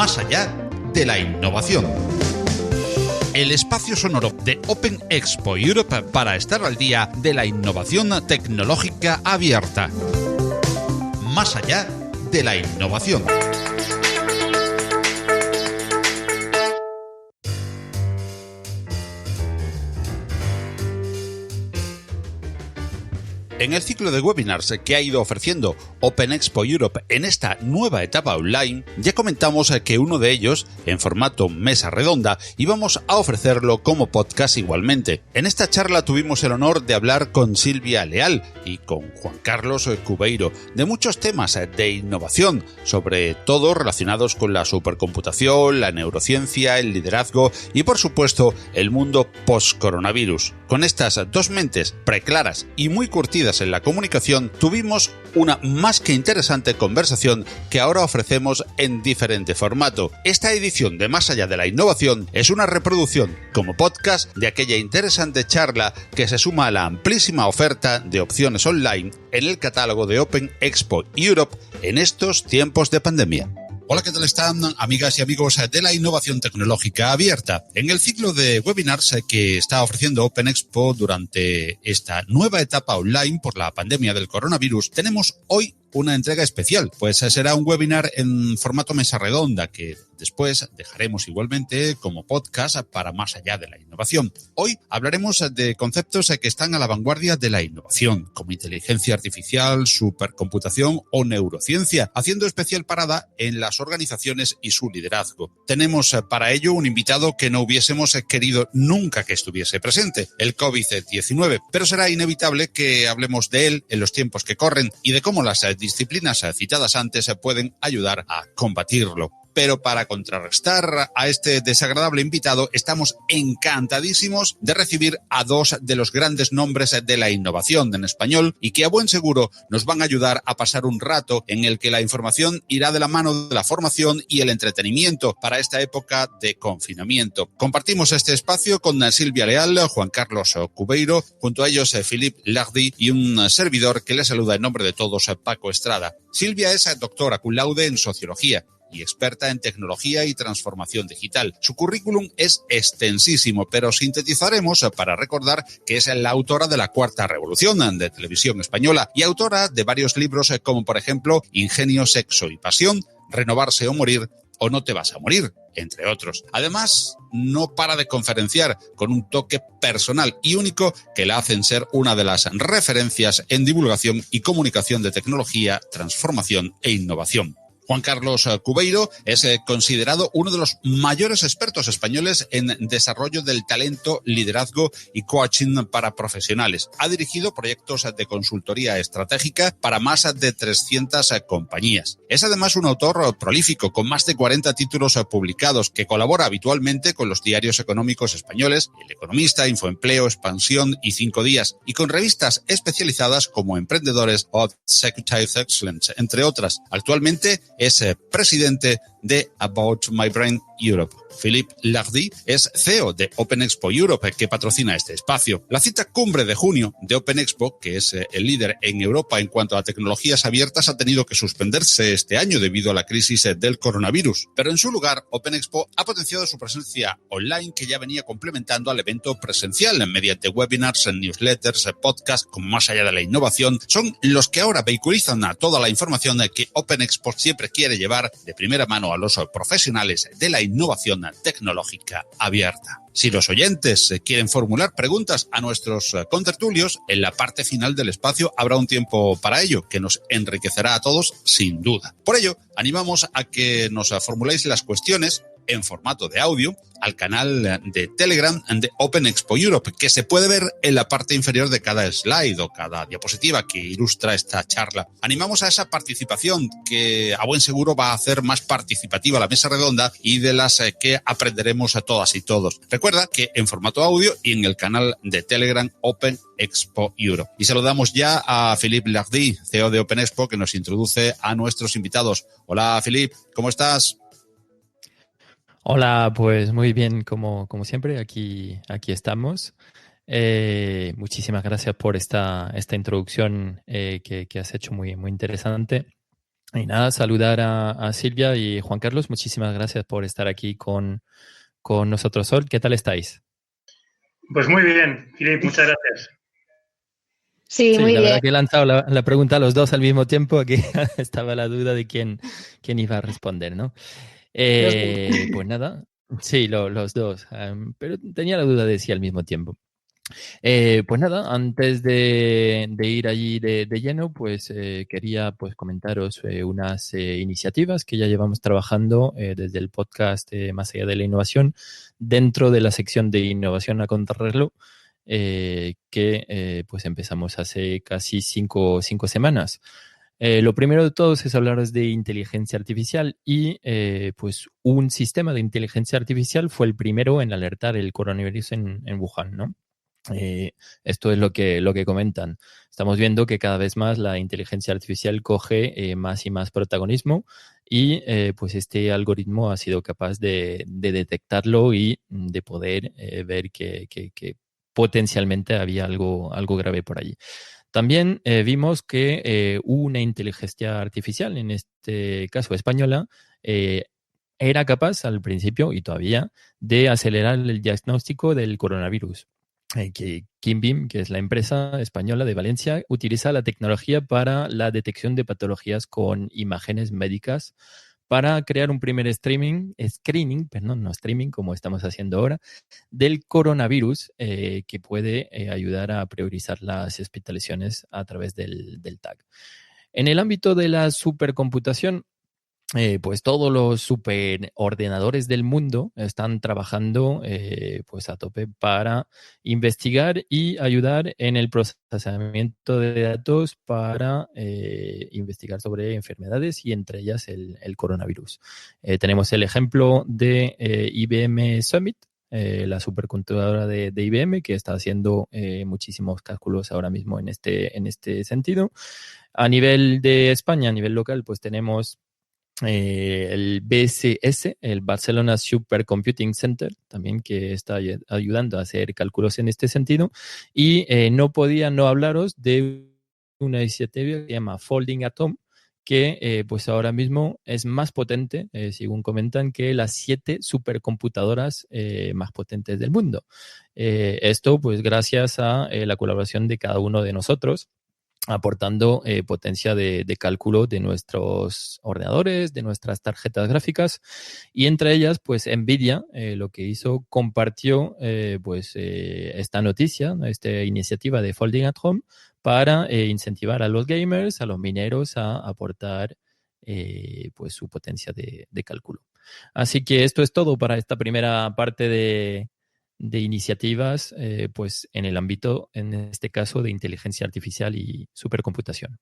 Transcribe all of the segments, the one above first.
más allá de la innovación. El espacio sonoro de Open Expo Europe para estar al día de la innovación tecnológica abierta. Más allá de la innovación. En el ciclo de webinars que ha ido ofreciendo Open Expo Europe en esta nueva etapa online, ya comentamos que uno de ellos, en formato mesa redonda, íbamos a ofrecerlo como podcast igualmente. En esta charla tuvimos el honor de hablar con Silvia Leal y con Juan Carlos Cubeiro de muchos temas de innovación, sobre todo relacionados con la supercomputación, la neurociencia, el liderazgo y, por supuesto, el mundo post-coronavirus. Con estas dos mentes preclaras y muy curtidas en la comunicación, tuvimos una más que interesante conversación que ahora ofrecemos en diferente formato. Esta edición de Más allá de la innovación es una reproducción como podcast de aquella interesante charla que se suma a la amplísima oferta de opciones online en el catálogo de Open Expo Europe en estos tiempos de pandemia. Hola, ¿qué tal están, amigas y amigos de la innovación tecnológica abierta? En el ciclo de webinars que está ofreciendo Open Expo durante esta nueva etapa online por la pandemia del coronavirus, tenemos hoy una entrega especial, pues será un webinar en formato mesa redonda que después dejaremos igualmente como podcast para Más allá de la innovación. Hoy hablaremos de conceptos que están a la vanguardia de la innovación, como inteligencia artificial, supercomputación o neurociencia, haciendo especial parada en las organizaciones y su liderazgo. Tenemos para ello un invitado que no hubiésemos querido nunca que estuviese presente, el COVID-19, pero será inevitable que hablemos de él en los tiempos que corren y de cómo las disciplinas citadas antes pueden ayudar a combatirlo. Pero para contrarrestar a este desagradable invitado, estamos encantadísimos de recibir a dos de los grandes nombres de la innovación en español y que a buen seguro nos van a ayudar a pasar un rato en el que la información irá de la mano de la formación y el entretenimiento para esta época de confinamiento. Compartimos este espacio con Silvia Leal, Juan Carlos Cubeiro, junto a ellos Philippe Lardy y un servidor que les saluda en nombre de todos, Paco Estrada. Silvia es doctora cum laude en Sociología y experta en tecnología y transformación digital. Su currículum es extensísimo, pero sintetizaremos para recordar que es la autora de La Cuarta Revolución de Televisión Española y autora de varios libros como, por ejemplo, Ingenio, Sexo y Pasión, Renovarse o Morir o No te vas a morir, entre otros. Además, no para de conferenciar con un toque personal y único que la hacen ser una de las referencias en divulgación y comunicación de tecnología, transformación e innovación. Juan Carlos Cubeiro es considerado uno de los mayores expertos españoles en desarrollo del talento, liderazgo y coaching para profesionales. Ha dirigido proyectos de consultoría estratégica para más de 300 compañías. Es además un autor prolífico con más de 40 títulos publicados que colabora habitualmente con los diarios económicos españoles, El Economista, Infoempleo, Expansión y 5 Días, y con revistas especializadas como Emprendedores o Executive Excellence, entre otras. Actualmente es presidente de About My Brain Europe. Philippe Lardy es CEO de Open Expo Europe, que patrocina este espacio. La cita cumbre de junio de Open Expo, que es el líder en Europa en cuanto a tecnologías abiertas, ha tenido que suspenderse este año debido a la crisis del coronavirus. Pero en su lugar, Open Expo ha potenciado su presencia online, que ya venía complementando al evento presencial mediante webinars, newsletters, podcasts, como Más allá de la innovación. Son los que ahora vehiculizan a toda la información que Open Expo siempre quiere llevar de primera mano a los profesionales de la innovación tecnológica abierta. Si los oyentes quieren formular preguntas a nuestros contertulios, en la parte final del espacio habrá un tiempo para ello, que nos enriquecerá a todos sin duda. Por ello, animamos a que nos formuléis las cuestiones en formato de audio al canal de Telegram de Open Expo Europe, que se puede ver en la parte inferior de cada slide o cada diapositiva que ilustra esta charla. Animamos a esa participación que a buen seguro va a hacer más participativa la mesa redonda y de las que aprenderemos a todas y todos. Recuerda que en formato audio y en el canal de Telegram Open Expo Europe. Y saludamos ya a Philippe Lardy, CEO de Open Expo, que nos introduce a nuestros invitados. Hola Philippe, ¿cómo estás? Hola, pues muy bien, como siempre, aquí estamos. Muchísimas gracias por esta introducción que has hecho muy interesante. Y nada, saludar a Silvia y Juan Carlos. Muchísimas gracias por estar aquí con nosotros hoy. ¿Qué tal estáis? Pues muy bien, Filip, muchas gracias. Sí, Sí, muy la bien. verdad que he lanzado la pregunta a los dos al mismo tiempo. Aquí estaba la duda de quién iba a responder, ¿no? Pues nada, sí, los dos. Pero tenía la duda de si al mismo tiempo. Pues nada, antes de ir allí de lleno, pues quería pues comentaros unas iniciativas que ya llevamos trabajando desde el podcast Más allá de la innovación, dentro de la sección de innovación a contrarreloj, que pues empezamos hace casi cinco semanas. Lo primero de todos es hablaros de inteligencia artificial y pues un sistema de inteligencia artificial fue el primero en alertar el coronavirus en Wuhan, ¿no? Esto es lo que comentan. Estamos viendo que cada vez más la inteligencia artificial coge más y más protagonismo y pues este algoritmo ha sido capaz de detectarlo y de poder ver que potencialmente había algo grave por allí. También vimos que una inteligencia artificial, en este caso española, era capaz al principio y todavía de acelerar el diagnóstico del coronavirus. Que Kimbim, que es la empresa española de Valencia, utiliza la tecnología para la detección de patologías con imágenes médicas para crear un primer screening, perdón, no streaming, como estamos haciendo ahora, del coronavirus que puede ayudar a priorizar las hospitalizaciones a través del tag. En el ámbito de la supercomputación, pues todos los superordenadores del mundo están trabajando pues a tope para investigar y ayudar en el procesamiento de datos para investigar sobre enfermedades y entre ellas el coronavirus. Tenemos el ejemplo de IBM Summit, la supercomputadora de IBM, que está haciendo muchísimos cálculos ahora mismo en este sentido. A nivel de España, a nivel local, pues tenemos el BCS, el Barcelona Supercomputing Center, también que está ayudando a hacer cálculos en este sentido. Y no podía no hablaros de una iniciativa que se llama Folding Atom, que pues ahora mismo es más potente, según comentan, que las 7 supercomputadoras más potentes del mundo. Esto pues gracias a la colaboración de cada uno de nosotros, aportando potencia de cálculo de nuestros ordenadores, de nuestras tarjetas gráficas, y entre ellas, pues Nvidia lo que hizo, compartió esta noticia, esta iniciativa de Folding at Home para incentivar a los gamers, a los mineros a aportar pues su potencia de cálculo. Así que esto es todo para esta primera parte de iniciativas pues en el ámbito, en este caso, de inteligencia artificial y supercomputación.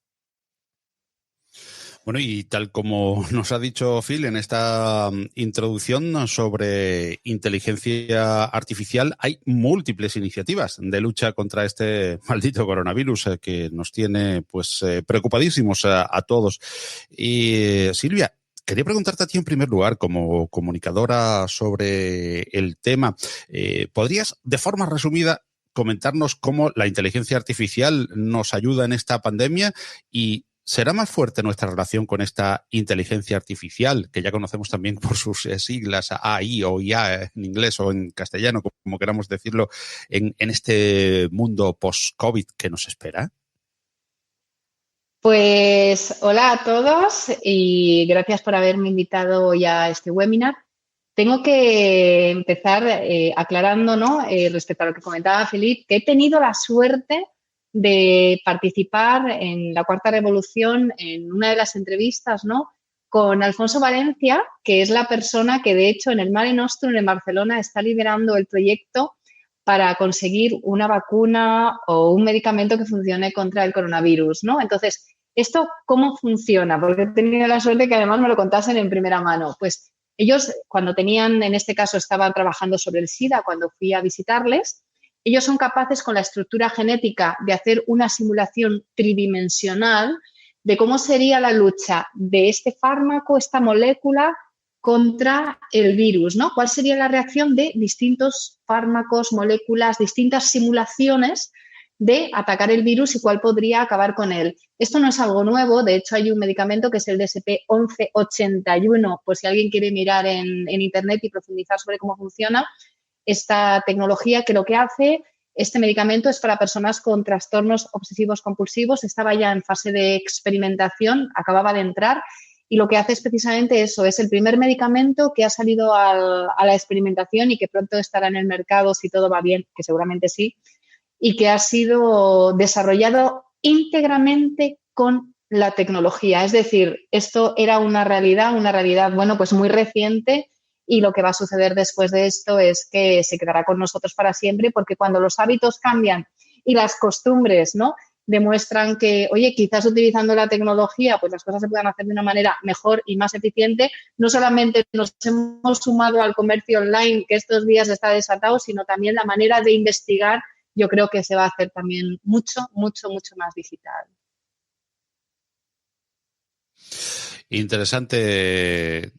Bueno, y tal como nos ha dicho Phil en esta introducción sobre inteligencia artificial, hay múltiples iniciativas de lucha contra este maldito coronavirus que nos tiene pues preocupadísimos a todos. Y Silvia, quería preguntarte a ti en primer lugar, como comunicadora sobre el tema, ¿podrías, de forma resumida, comentarnos cómo la inteligencia artificial nos ayuda en esta pandemia y será más fuerte nuestra relación con esta inteligencia artificial, que ya conocemos también por sus siglas AI o IA en inglés o en castellano, como queramos decirlo, en este mundo post-COVID que nos espera? Pues hola a todos y gracias por haberme invitado hoy a este webinar. Tengo que empezar aclarando, ¿no? Respecto a lo que comentaba Filip, que he tenido la suerte de participar en la Cuarta Revolución en una de las entrevistas, ¿no? Con Alfonso Valencia, que es la persona que, de hecho, en el Mare Nostrum en Barcelona está liderando el proyecto para conseguir una vacuna o un medicamento que funcione contra el coronavirus, ¿no? Entonces, ¿esto cómo funciona? Porque he tenido la suerte que además me lo contasen en primera mano. Pues ellos, cuando tenían, en este caso, estaban trabajando sobre el SIDA, cuando fui a visitarles, ellos son capaces con la estructura genética de hacer una simulación tridimensional de cómo sería la lucha de este fármaco, esta molécula, contra el virus, ¿no? ¿Cuál sería la reacción de distintos fármacos, moléculas, distintas simulaciones de atacar el virus y cuál podría acabar con él. Esto no es algo nuevo, de hecho hay un medicamento que es el DSP-1181, por si alguien quiere mirar en internet y profundizar sobre cómo funciona esta tecnología, que lo que hace este medicamento es para personas con trastornos obsesivos compulsivos, estaba ya en fase de experimentación, acababa de entrar, y lo que hace es precisamente eso, es el primer medicamento que ha salido a la experimentación y que pronto estará en el mercado si todo va bien, que seguramente sí, y que ha sido desarrollado íntegramente con la tecnología. Es decir, esto era una realidad, bueno, pues muy reciente, y lo que va a suceder después de esto es que se quedará con nosotros para siempre, porque cuando los hábitos cambian y las costumbres, ¿no?, demuestran que, oye, quizás utilizando la tecnología, pues las cosas se puedan hacer de una manera mejor y más eficiente, no solamente nos hemos sumado al comercio online, que estos días está desatado, sino también la manera de investigar, yo creo que se va a hacer también mucho más digital. Interesante,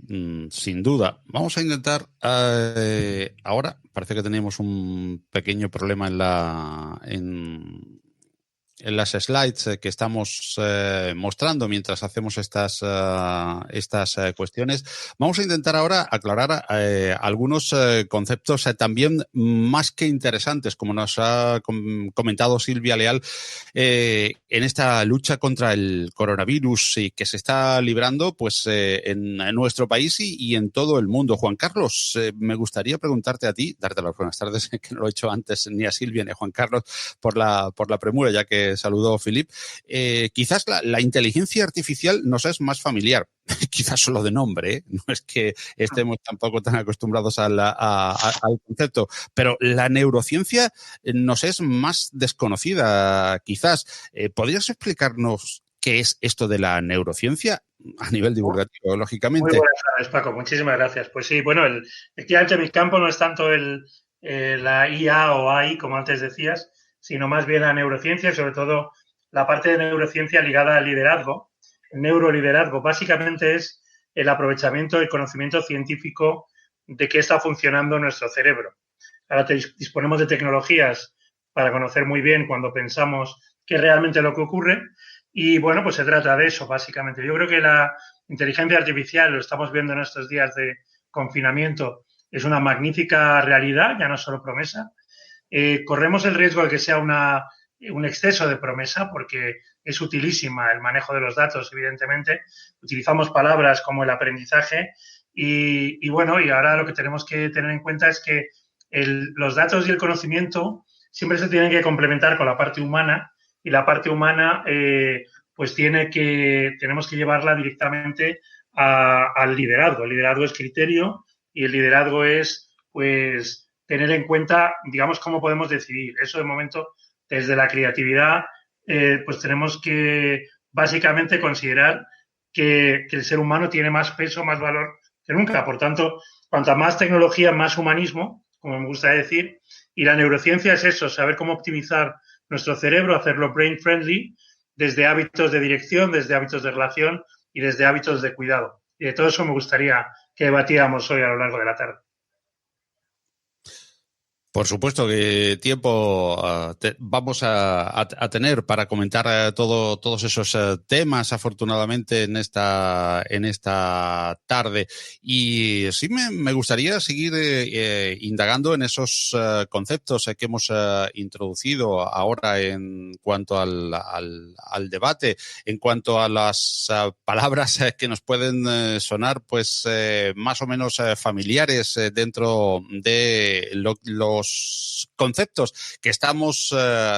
sin duda. Vamos a intentar ahora. Parece que tenemos un pequeño problema en las slides que estamos mostrando mientras hacemos estas cuestiones. Vamos a intentar ahora aclarar algunos conceptos también más que interesantes, como nos ha comentado Silvia Leal, en esta lucha contra el coronavirus y que se está librando pues en nuestro país y en todo el mundo. Juan Carlos, me gustaría preguntarte a ti, darte las buenas tardes, que no lo he hecho antes ni a Silvia ni a Juan Carlos por la premura, ya que saludó Philip. Quizás la inteligencia artificial nos es más familiar, quizás solo de nombre, ¿eh? No es que estemos tampoco tan acostumbrados al concepto, pero la neurociencia nos es más desconocida, quizás. ¿Podrías explicarnos qué es esto de la neurociencia a nivel divulgativo, lógicamente? Muy buenas tardes, Paco. Muchísimas gracias. Pues sí, bueno, efectivamente mi campo no es tanto la IA o AI, como antes decías, sino más bien la neurociencia y sobre todo la parte de neurociencia ligada al liderazgo. El neuroliderazgo básicamente es el aprovechamiento del conocimiento científico de qué está funcionando nuestro cerebro. Ahora disponemos de tecnologías para conocer muy bien cuando pensamos qué es realmente lo que ocurre y, bueno, pues se trata de eso, básicamente. Yo creo que la inteligencia artificial, lo estamos viendo en estos días de confinamiento, es una magnífica realidad, ya no es solo promesa. Corremos el riesgo de que sea un exceso de promesa porque es utilísima el manejo de los datos, evidentemente. Utilizamos palabras como el aprendizaje y bueno, y ahora lo que tenemos que tener en cuenta es que los datos y el conocimiento siempre se tienen que complementar con la parte humana y la parte humana pues tenemos que llevarla directamente al liderazgo. El liderazgo es criterio y el liderazgo es pues tener en cuenta, digamos, cómo podemos decidir. Eso, de momento, desde la creatividad, pues tenemos que básicamente considerar que el ser humano tiene más peso, más valor que nunca. Por tanto, cuanta más tecnología, más humanismo, como me gusta decir, y la neurociencia es eso, saber cómo optimizar nuestro cerebro, hacerlo brain friendly, desde hábitos de dirección, desde hábitos de relación y desde hábitos de cuidado. Y de todo eso me gustaría que debatiéramos hoy a lo largo de la tarde. Por supuesto que tiempo vamos a tener para comentar todos esos temas, afortunadamente, en esta tarde. Y sí me gustaría seguir indagando en esos conceptos que hemos introducido ahora en cuanto al debate, en cuanto a las palabras que nos pueden sonar pues más o menos familiares dentro de los conceptos que estamos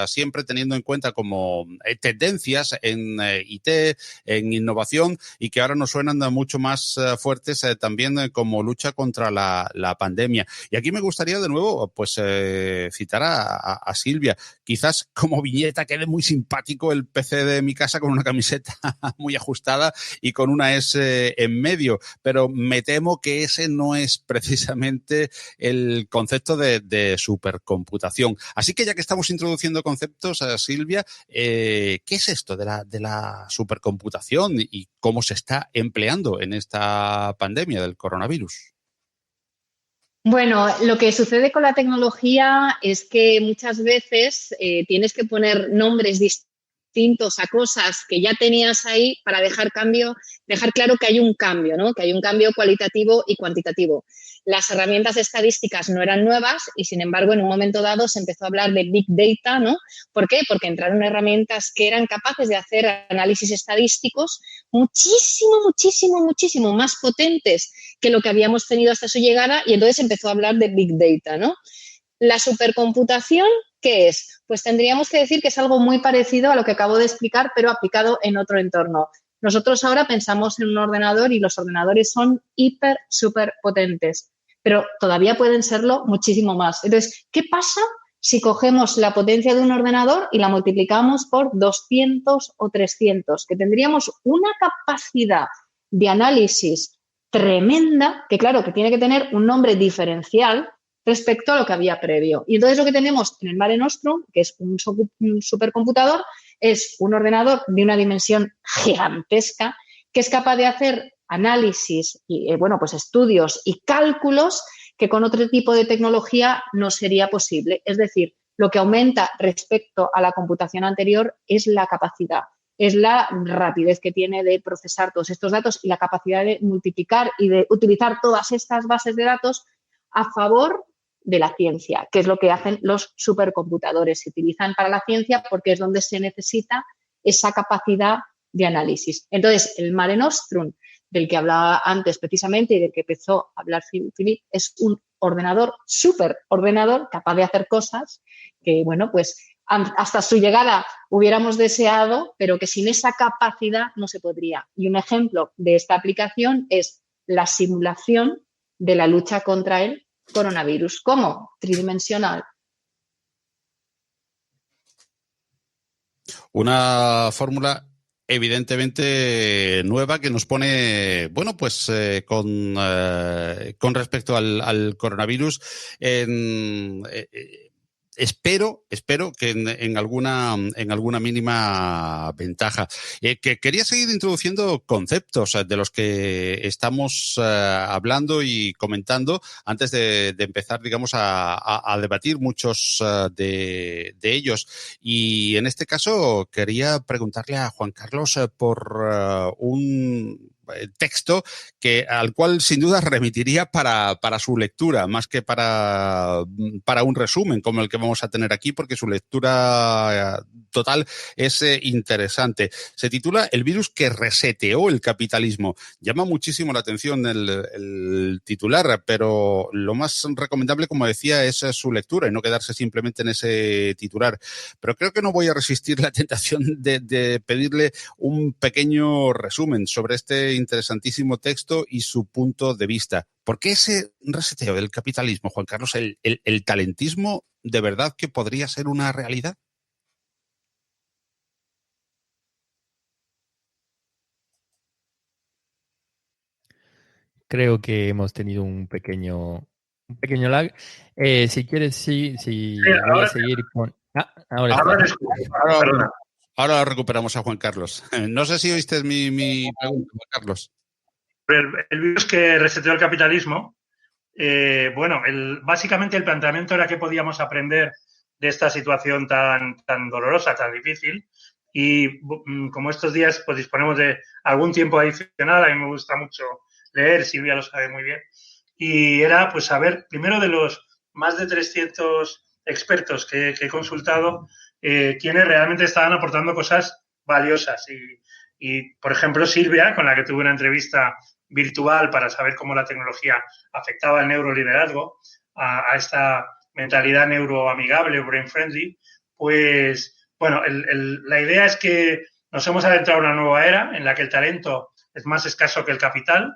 siempre teniendo en cuenta como tendencias en IT, en innovación, y que ahora nos suenan mucho más fuertes también como lucha contra la pandemia. Y aquí me gustaría de nuevo pues citar a Silvia. Quizás como viñeta quede muy simpático el PC de mi casa con una camiseta muy ajustada y con una S en medio, pero me temo que ese no es precisamente el concepto de supercomputación. Así que ya que estamos introduciendo conceptos, Silvia, ¿qué es esto de la supercomputación y cómo se está empleando en esta pandemia del coronavirus? Bueno, lo que sucede con la tecnología es que muchas veces tienes que poner nombres distintos a cosas que ya tenías ahí para dejar claro que hay un cambio, ¿no? Que hay un cambio cualitativo y cuantitativo. Las herramientas estadísticas no eran nuevas y, sin embargo, en un momento dado se empezó a hablar de Big Data, ¿no? ¿Por qué? Porque entraron herramientas que eran capaces de hacer análisis estadísticos muchísimo más potentes que lo que habíamos tenido hasta su llegada, y entonces empezó a hablar de Big Data, ¿no? La supercomputación, ¿qué es? Pues tendríamos que decir que es algo muy parecido a lo que acabo de explicar, pero aplicado en otro entorno. Nosotros ahora pensamos en un ordenador y los ordenadores son súper potentes, pero todavía pueden serlo muchísimo más. Entonces, ¿qué pasa si cogemos la potencia de un ordenador y la multiplicamos por 200 o 300? Que tendríamos una capacidad de análisis tremenda, que claro, que tiene que tener un nombre diferencial respecto a lo que había previo. Y entonces lo que tenemos en el Mare Nostrum, que es un supercomputador, es un ordenador de una dimensión gigantesca que es capaz de hacer análisis y, pues estudios y cálculos que con otro tipo de tecnología no sería posible. Es decir, lo que aumenta respecto a la computación anterior es la capacidad, es la rapidez que tiene de procesar todos estos datos y la capacidad de multiplicar y de utilizar todas estas bases de datos a favor de la ciencia, que es lo que hacen los supercomputadores. Se utilizan para la ciencia porque es donde se necesita esa capacidad de análisis. Entonces, el Mare Nostrum, del que hablaba antes precisamente y del que empezó a hablar Philip, es un superordenador capaz de hacer cosas que, pues hasta su llegada hubiéramos deseado, pero que sin esa capacidad no se podría. Y un ejemplo de esta aplicación es la simulación de la lucha contra el coronavirus. ¿Cómo? Tridimensional. Una fórmula evidentemente nueva que nos pone, con respecto al coronavirus espero que en alguna mínima ventaja. Que quería seguir introduciendo conceptos de los que estamos hablando y comentando antes de empezar, digamos, a debatir muchos de ellos. Y en este caso quería preguntarle a Juan Carlos por un texto al cual sin duda remitiría para su lectura, más que para un resumen como el que vamos a tener aquí, porque su lectura total es interesante. Se titula El virus que reseteó el capitalismo. Llama muchísimo la atención el titular, pero lo más recomendable, como decía, es su lectura y no quedarse simplemente en ese titular. Pero creo que no voy a resistir la tentación de pedirle un pequeño resumen sobre este interesantísimo texto y su punto de vista. ¿Por qué ese reseteo del capitalismo, Juan Carlos? ¿El talentismo de verdad que podría ser una realidad? Creo que hemos tenido un pequeño lag. Si quieres, sí, voy a seguir con... ahora está. Ahora recuperamos a Juan Carlos. No sé si oíste mi pregunta, Juan Carlos. El virus que reseteó el capitalismo, básicamente el planteamiento era qué podíamos aprender de esta situación tan dolorosa, tan difícil. Y como estos días pues disponemos de algún tiempo adicional, a mí me gusta mucho leer, Silvia lo sabe muy bien, y era pues saber, primero, de los más de 300 expertos que he consultado, quienes realmente estaban aportando cosas valiosas. Y, por ejemplo, Silvia, con la que tuve una entrevista virtual para saber cómo la tecnología afectaba el neuroliderazgo, a esta mentalidad neuroamigable, brain friendly, pues, la idea es que nos hemos adentrado en una nueva era en la que el talento es más escaso que el capital,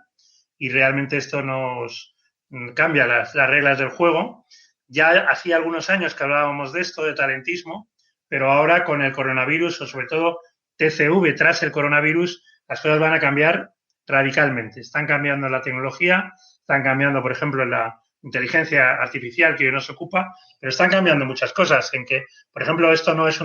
y realmente esto nos cambia las reglas del juego. Ya hacía algunos años que hablábamos de esto, de talentismo, pero ahora con el coronavirus, o sobre todo TCV tras el coronavirus, las cosas van a cambiar radicalmente. Están cambiando la tecnología, están cambiando, por ejemplo, la inteligencia artificial que hoy nos ocupa, pero están cambiando muchas cosas. En que, por ejemplo, esto no es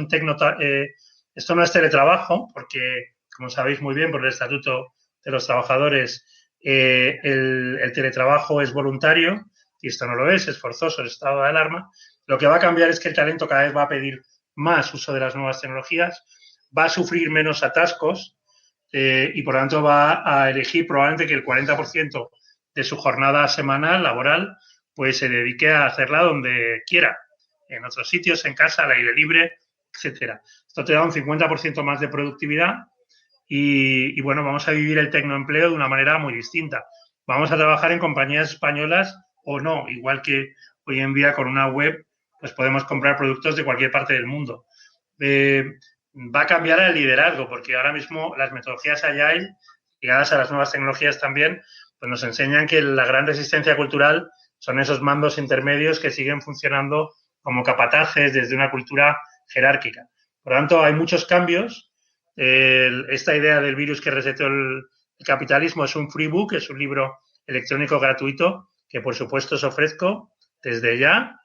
esto no es teletrabajo, porque, como sabéis muy bien, por el Estatuto de los Trabajadores, el teletrabajo es voluntario y esto no lo es forzoso el estado de alarma, lo que va a cambiar es que el talento cada vez va a pedir más uso de las nuevas tecnologías, va a sufrir menos atascos y por lo tanto va a elegir probablemente que el 40% de su jornada semanal laboral pues se dedique a hacerla donde quiera, en otros sitios, en casa, al aire libre, etcétera. Esto te da un 50% más de productividad y bueno, vamos a vivir el tecnoempleo de una manera muy distinta. Vamos a trabajar en compañías españolas o no, igual que hoy en día con una web pues podemos comprar productos de cualquier parte del mundo. Va a cambiar el liderazgo, porque ahora mismo las metodologías Agile, ligadas a las nuevas tecnologías también, pues nos enseñan que la gran resistencia cultural son esos mandos intermedios que siguen funcionando como capataces desde una cultura jerárquica. Por lo tanto, hay muchos cambios. Esta idea del virus que reseteó el capitalismo es un free book, es un libro electrónico gratuito que, por supuesto, os ofrezco desde ya.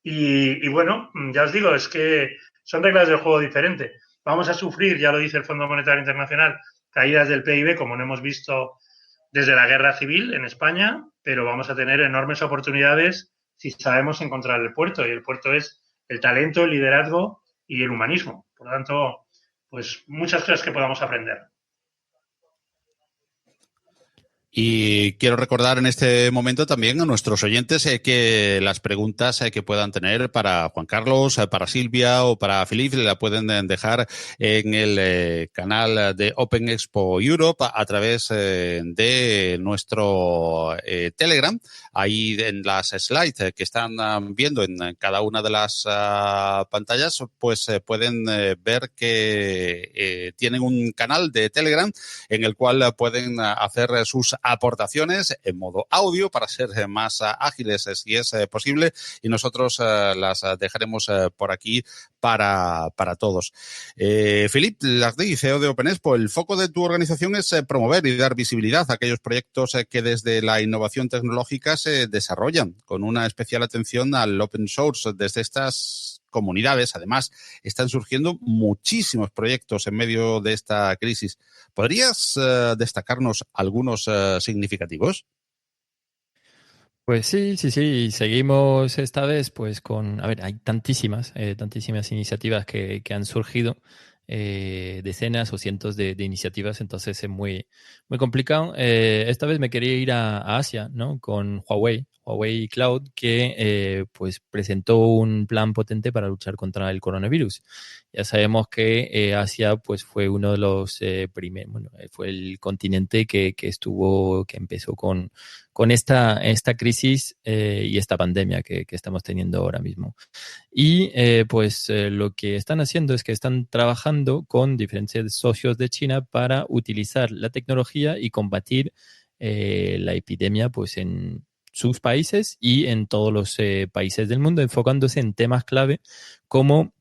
Y bueno, ya os digo, es que son reglas del juego diferentes. Vamos a sufrir, ya lo dice el Fondo Monetario Internacional, caídas del PIB, como no hemos visto desde la guerra civil en España, pero vamos a tener enormes oportunidades si sabemos encontrar el puerto. Y el puerto es el talento, el liderazgo y el humanismo. Por lo tanto, pues muchas cosas que podamos aprender. Y quiero recordar en este momento también a nuestros oyentes que las preguntas que puedan tener para Juan Carlos, para Silvia o para Philippe la pueden dejar en el canal de Open Expo Europe a través de nuestro Telegram. Ahí en las slides que están viendo en cada una de las pantallas, pues pueden ver que tienen un canal de Telegram en el cual pueden hacer sus aportaciones en modo audio para ser más ágiles si es posible, y nosotros las dejaremos por aquí para todos. Philippe Lardy, CEO de Open Expo, el foco de tu organización es promover y dar visibilidad a aquellos proyectos que desde la innovación tecnológica se desarrollan, con una especial atención al open source. Desde estas comunidades, además, están surgiendo muchísimos proyectos en medio de esta crisis. ¿Podrías destacarnos algunos significativos? Pues sí, seguimos esta vez pues con, a ver, hay tantísimas iniciativas que han surgido, decenas o cientos de iniciativas, entonces es muy complicado. Esta vez me quería ir a Asia, ¿no? Con Huawei Cloud, que pues presentó un plan potente para luchar contra el coronavirus. Ya sabemos que Asia pues fue uno de los primeros, fue el continente que empezó con esta crisis y esta pandemia que estamos teniendo ahora mismo. Y lo que están haciendo es que están trabajando con diferentes socios de China para utilizar la tecnología y combatir la epidemia pues en sus países y en todos los países del mundo, enfocándose en temas clave como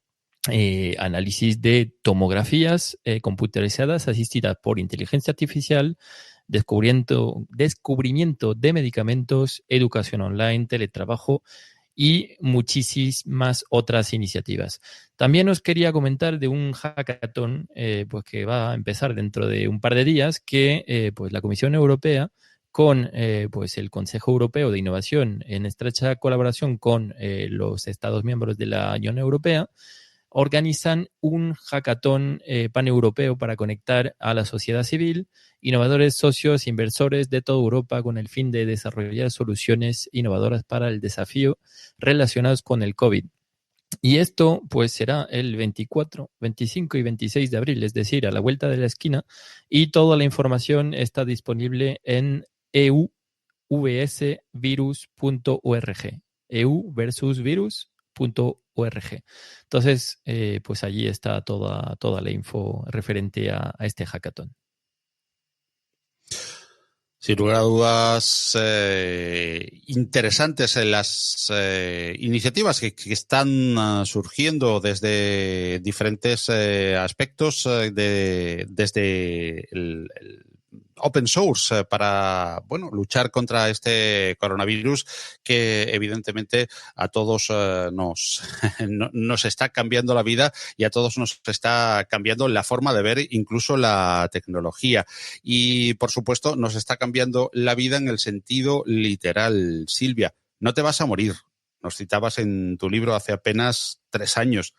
análisis de tomografías computarizadas asistidas por inteligencia artificial, descubrimiento de medicamentos, educación online, teletrabajo y muchísimas otras iniciativas. También os quería comentar de un hackathon pues que va a empezar dentro de un par de días, que pues la Comisión Europea con pues el Consejo Europeo de Innovación, en estrecha colaboración con los Estados miembros de la Unión Europea, organizan un hackathon paneuropeo para conectar a la sociedad civil, innovadores, socios, inversores de toda Europa, con el fin de desarrollar soluciones innovadoras para el desafío relacionados con el COVID. Y esto pues será el 24, 25 y 26 de abril, es decir, a la vuelta de la esquina, y toda la información está disponible en euvsvirus.org, euversusvirus.org. Entonces, pues allí está toda la info referente a este hackathon. Sin lugar a dudas, interesantes las iniciativas que están surgiendo desde diferentes aspectos, desde el open source para luchar contra este coronavirus que evidentemente a todos nos está cambiando la vida, y a todos nos está cambiando la forma de ver incluso la tecnología, y por supuesto nos está cambiando la vida en el sentido literal. Silvia, No te vas a morir. Nos citabas en tu libro hace apenas 3 años.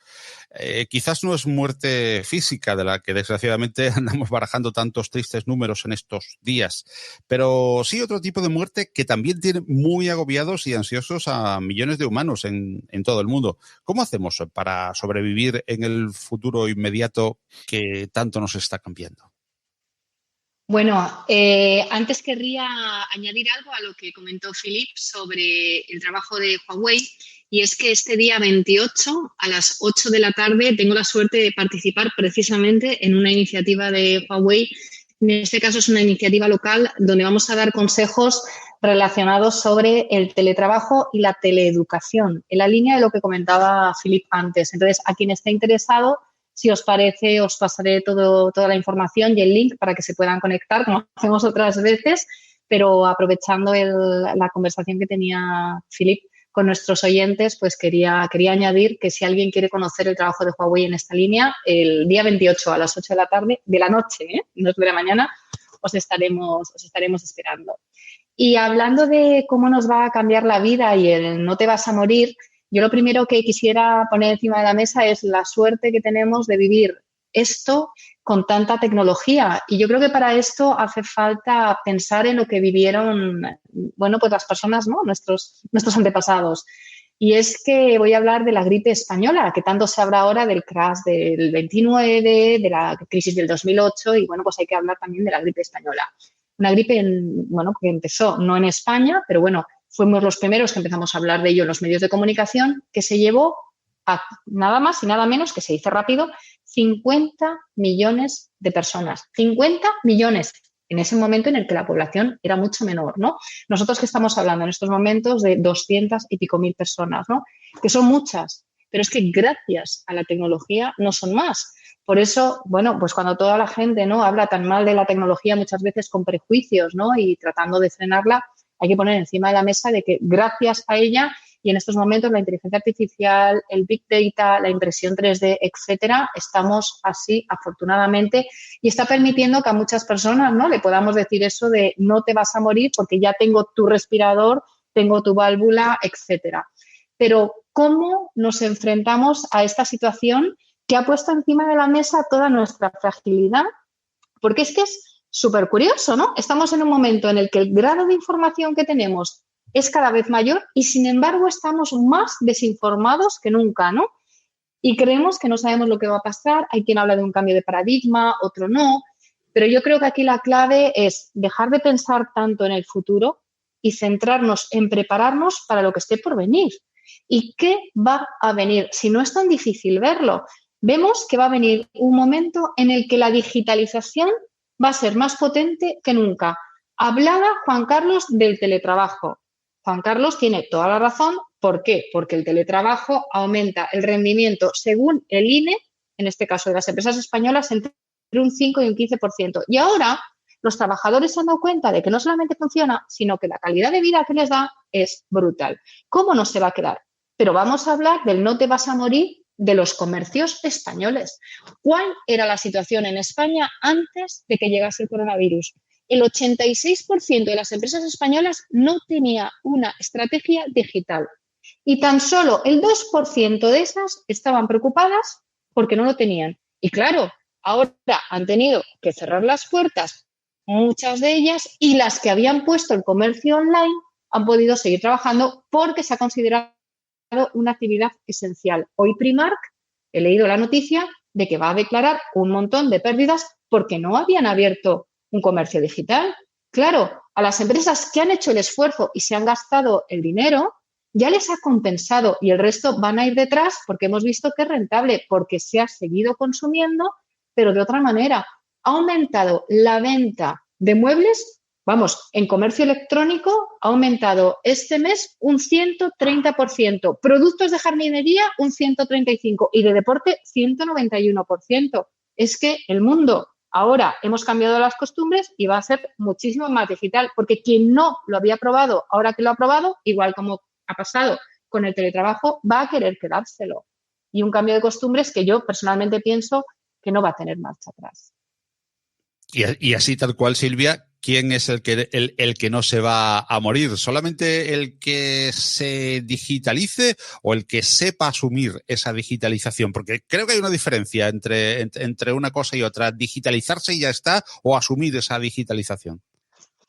Quizás no es muerte física, de la que desgraciadamente andamos barajando tantos tristes números en estos días, pero sí otro tipo de muerte que también tiene muy agobiados y ansiosos a millones de humanos en todo el mundo. ¿Cómo hacemos para sobrevivir en el futuro inmediato que tanto nos está cambiando? Bueno, antes querría añadir algo a lo que comentó Philippe sobre el trabajo de Huawei, y es que este día 28 a las 8 de la tarde tengo la suerte de participar precisamente en una iniciativa de Huawei. En este caso es una iniciativa local donde vamos a dar consejos relacionados sobre el teletrabajo y la teleeducación, en la línea de lo que comentaba Philippe antes. Entonces, a quien esté interesado, si os parece, os pasaré toda la información y el link para que se puedan conectar, como hacemos otras veces, pero aprovechando la conversación que tenía Philippe con nuestros oyentes, pues quería añadir que si alguien quiere conocer el trabajo de Huawei en esta línea, el día 28 a las 8 de la tarde, de la noche, no es de la mañana, os estaremos esperando. Y hablando de cómo nos va a cambiar la vida y el no te vas a morir, yo lo primero que quisiera poner encima de la mesa es la suerte que tenemos de vivir esto con tanta tecnología. Y yo creo que para esto hace falta pensar en lo que vivieron, bueno, pues las personas, ¿no? Nuestros antepasados. Y es que voy a hablar de la gripe española, que tanto se habla ahora del crash del 29, de la crisis del 2008, y bueno, pues hay que hablar también de la gripe española. Una gripe, bueno, que empezó no en España, pero bueno, fuimos los primeros que empezamos a hablar de ello en los medios de comunicación, que se llevó a nada más y nada menos, que se dice rápido, 50 millones de personas. 50 millones en ese momento en el que la población era mucho menor, ¿no? Nosotros que estamos hablando en estos momentos de 200 y pico mil personas, ¿no? Que son muchas, pero es que gracias a la tecnología no son más. Por eso, bueno, pues cuando toda la gente, ¿no?, habla tan mal de la tecnología, muchas veces con prejuicios, ¿no?, y tratando de frenarla, hay que poner encima de la mesa de que gracias a ella y en estos momentos la inteligencia artificial, el Big Data, la impresión 3D, etcétera, estamos así afortunadamente y está permitiendo que a muchas personas, ¿no?, le podamos decir eso de no te vas a morir porque ya tengo tu respirador, tengo tu válvula, etcétera. Pero ¿cómo nos enfrentamos a esta situación que ha puesto encima de la mesa toda nuestra fragilidad? Porque es que es súper curioso, ¿no? Estamos en un momento en el que el grado de información que tenemos es cada vez mayor y, sin embargo, estamos más desinformados que nunca, ¿no? Y creemos que no sabemos lo que va a pasar. Hay quien habla de un cambio de paradigma, otro no. Pero yo creo que aquí la clave es dejar de pensar tanto en el futuro y centrarnos en prepararnos para lo que esté por venir. ¿Y qué va a venir? Si no es tan difícil verlo, vemos que va a venir un momento en el que la digitalización va a ser más potente que nunca. Hablaba Juan Carlos del teletrabajo. Juan Carlos tiene toda la razón. ¿Por qué? Porque el teletrabajo aumenta el rendimiento, según el INE, en este caso de las empresas españolas, entre un 5 y un 15%. Y ahora los trabajadores se han dado cuenta de que no solamente funciona, sino que la calidad de vida que les da es brutal. ¿Cómo no se va a quedar? Pero vamos a hablar del no te vas a morir de los comercios españoles. ¿Cuál era la situación en España antes de que llegase el coronavirus? El 86% de las empresas españolas no tenía una estrategia digital y tan solo el 2% de esas estaban preocupadas porque no lo tenían. Y claro, ahora han tenido que cerrar las puertas, muchas de ellas, y las que habían puesto el comercio online han podido seguir trabajando porque se ha considerado una actividad esencial. Hoy Primark, he leído la noticia de que va a declarar un montón de pérdidas porque no habían abierto un comercio digital. Claro, a las empresas que han hecho el esfuerzo y se han gastado el dinero, ya les ha compensado y el resto van a ir detrás porque hemos visto que es rentable, porque se ha seguido consumiendo, pero de otra manera. Ha aumentado la venta de muebles. Vamos, en comercio electrónico ha aumentado este mes un 130%, productos de jardinería un 135% y de deporte 191%. Es que el mundo ahora hemos cambiado las costumbres y va a ser muchísimo más digital, porque quien no lo había probado, ahora que lo ha probado, igual como ha pasado con el teletrabajo, va a querer quedárselo. Y un cambio de costumbres que yo personalmente pienso que no va a tener marcha atrás. Y así tal cual, Silvia, ¿quién es el que no se va a morir? ¿Solamente el que se digitalice o el que sepa asumir esa digitalización? Porque creo que hay una diferencia entre una cosa y otra. Digitalizarse y ya está, o asumir esa digitalización.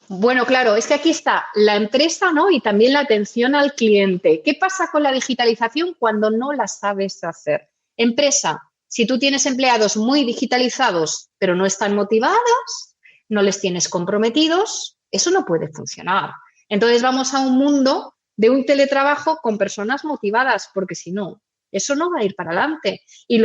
Bueno, claro, es que aquí está la empresa, ¿no? Y también la atención al cliente. ¿Qué pasa con la digitalización cuando no la sabes hacer? Empresa, si tú tienes empleados muy digitalizados, pero no están motivados, no les tienes comprometidos, eso no puede funcionar. Entonces vamos a un mundo de un teletrabajo con personas motivadas, porque si no, eso no va a ir para adelante. Y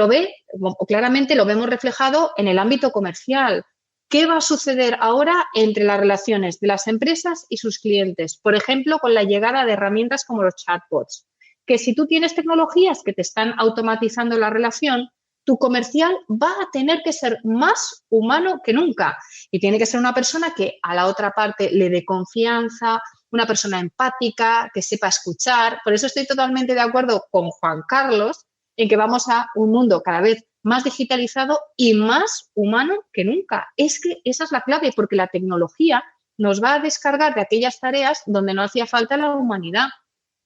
claramente lo vemos reflejado en el ámbito comercial. ¿Qué va a suceder ahora entre las relaciones de las empresas y sus clientes? Por ejemplo, con la llegada de herramientas como los chatbots, que si tú tienes tecnologías que te están automatizando la relación, tu comercial va a tener que ser más humano que nunca y tiene que ser una persona que a la otra parte le dé confianza, una persona empática, que sepa escuchar. Por eso estoy totalmente de acuerdo con Juan Carlos en que vamos a un mundo cada vez más digitalizado y más humano que nunca. Es que esa es la clave, porque la tecnología nos va a descargar de aquellas tareas donde no hacía falta la humanidad.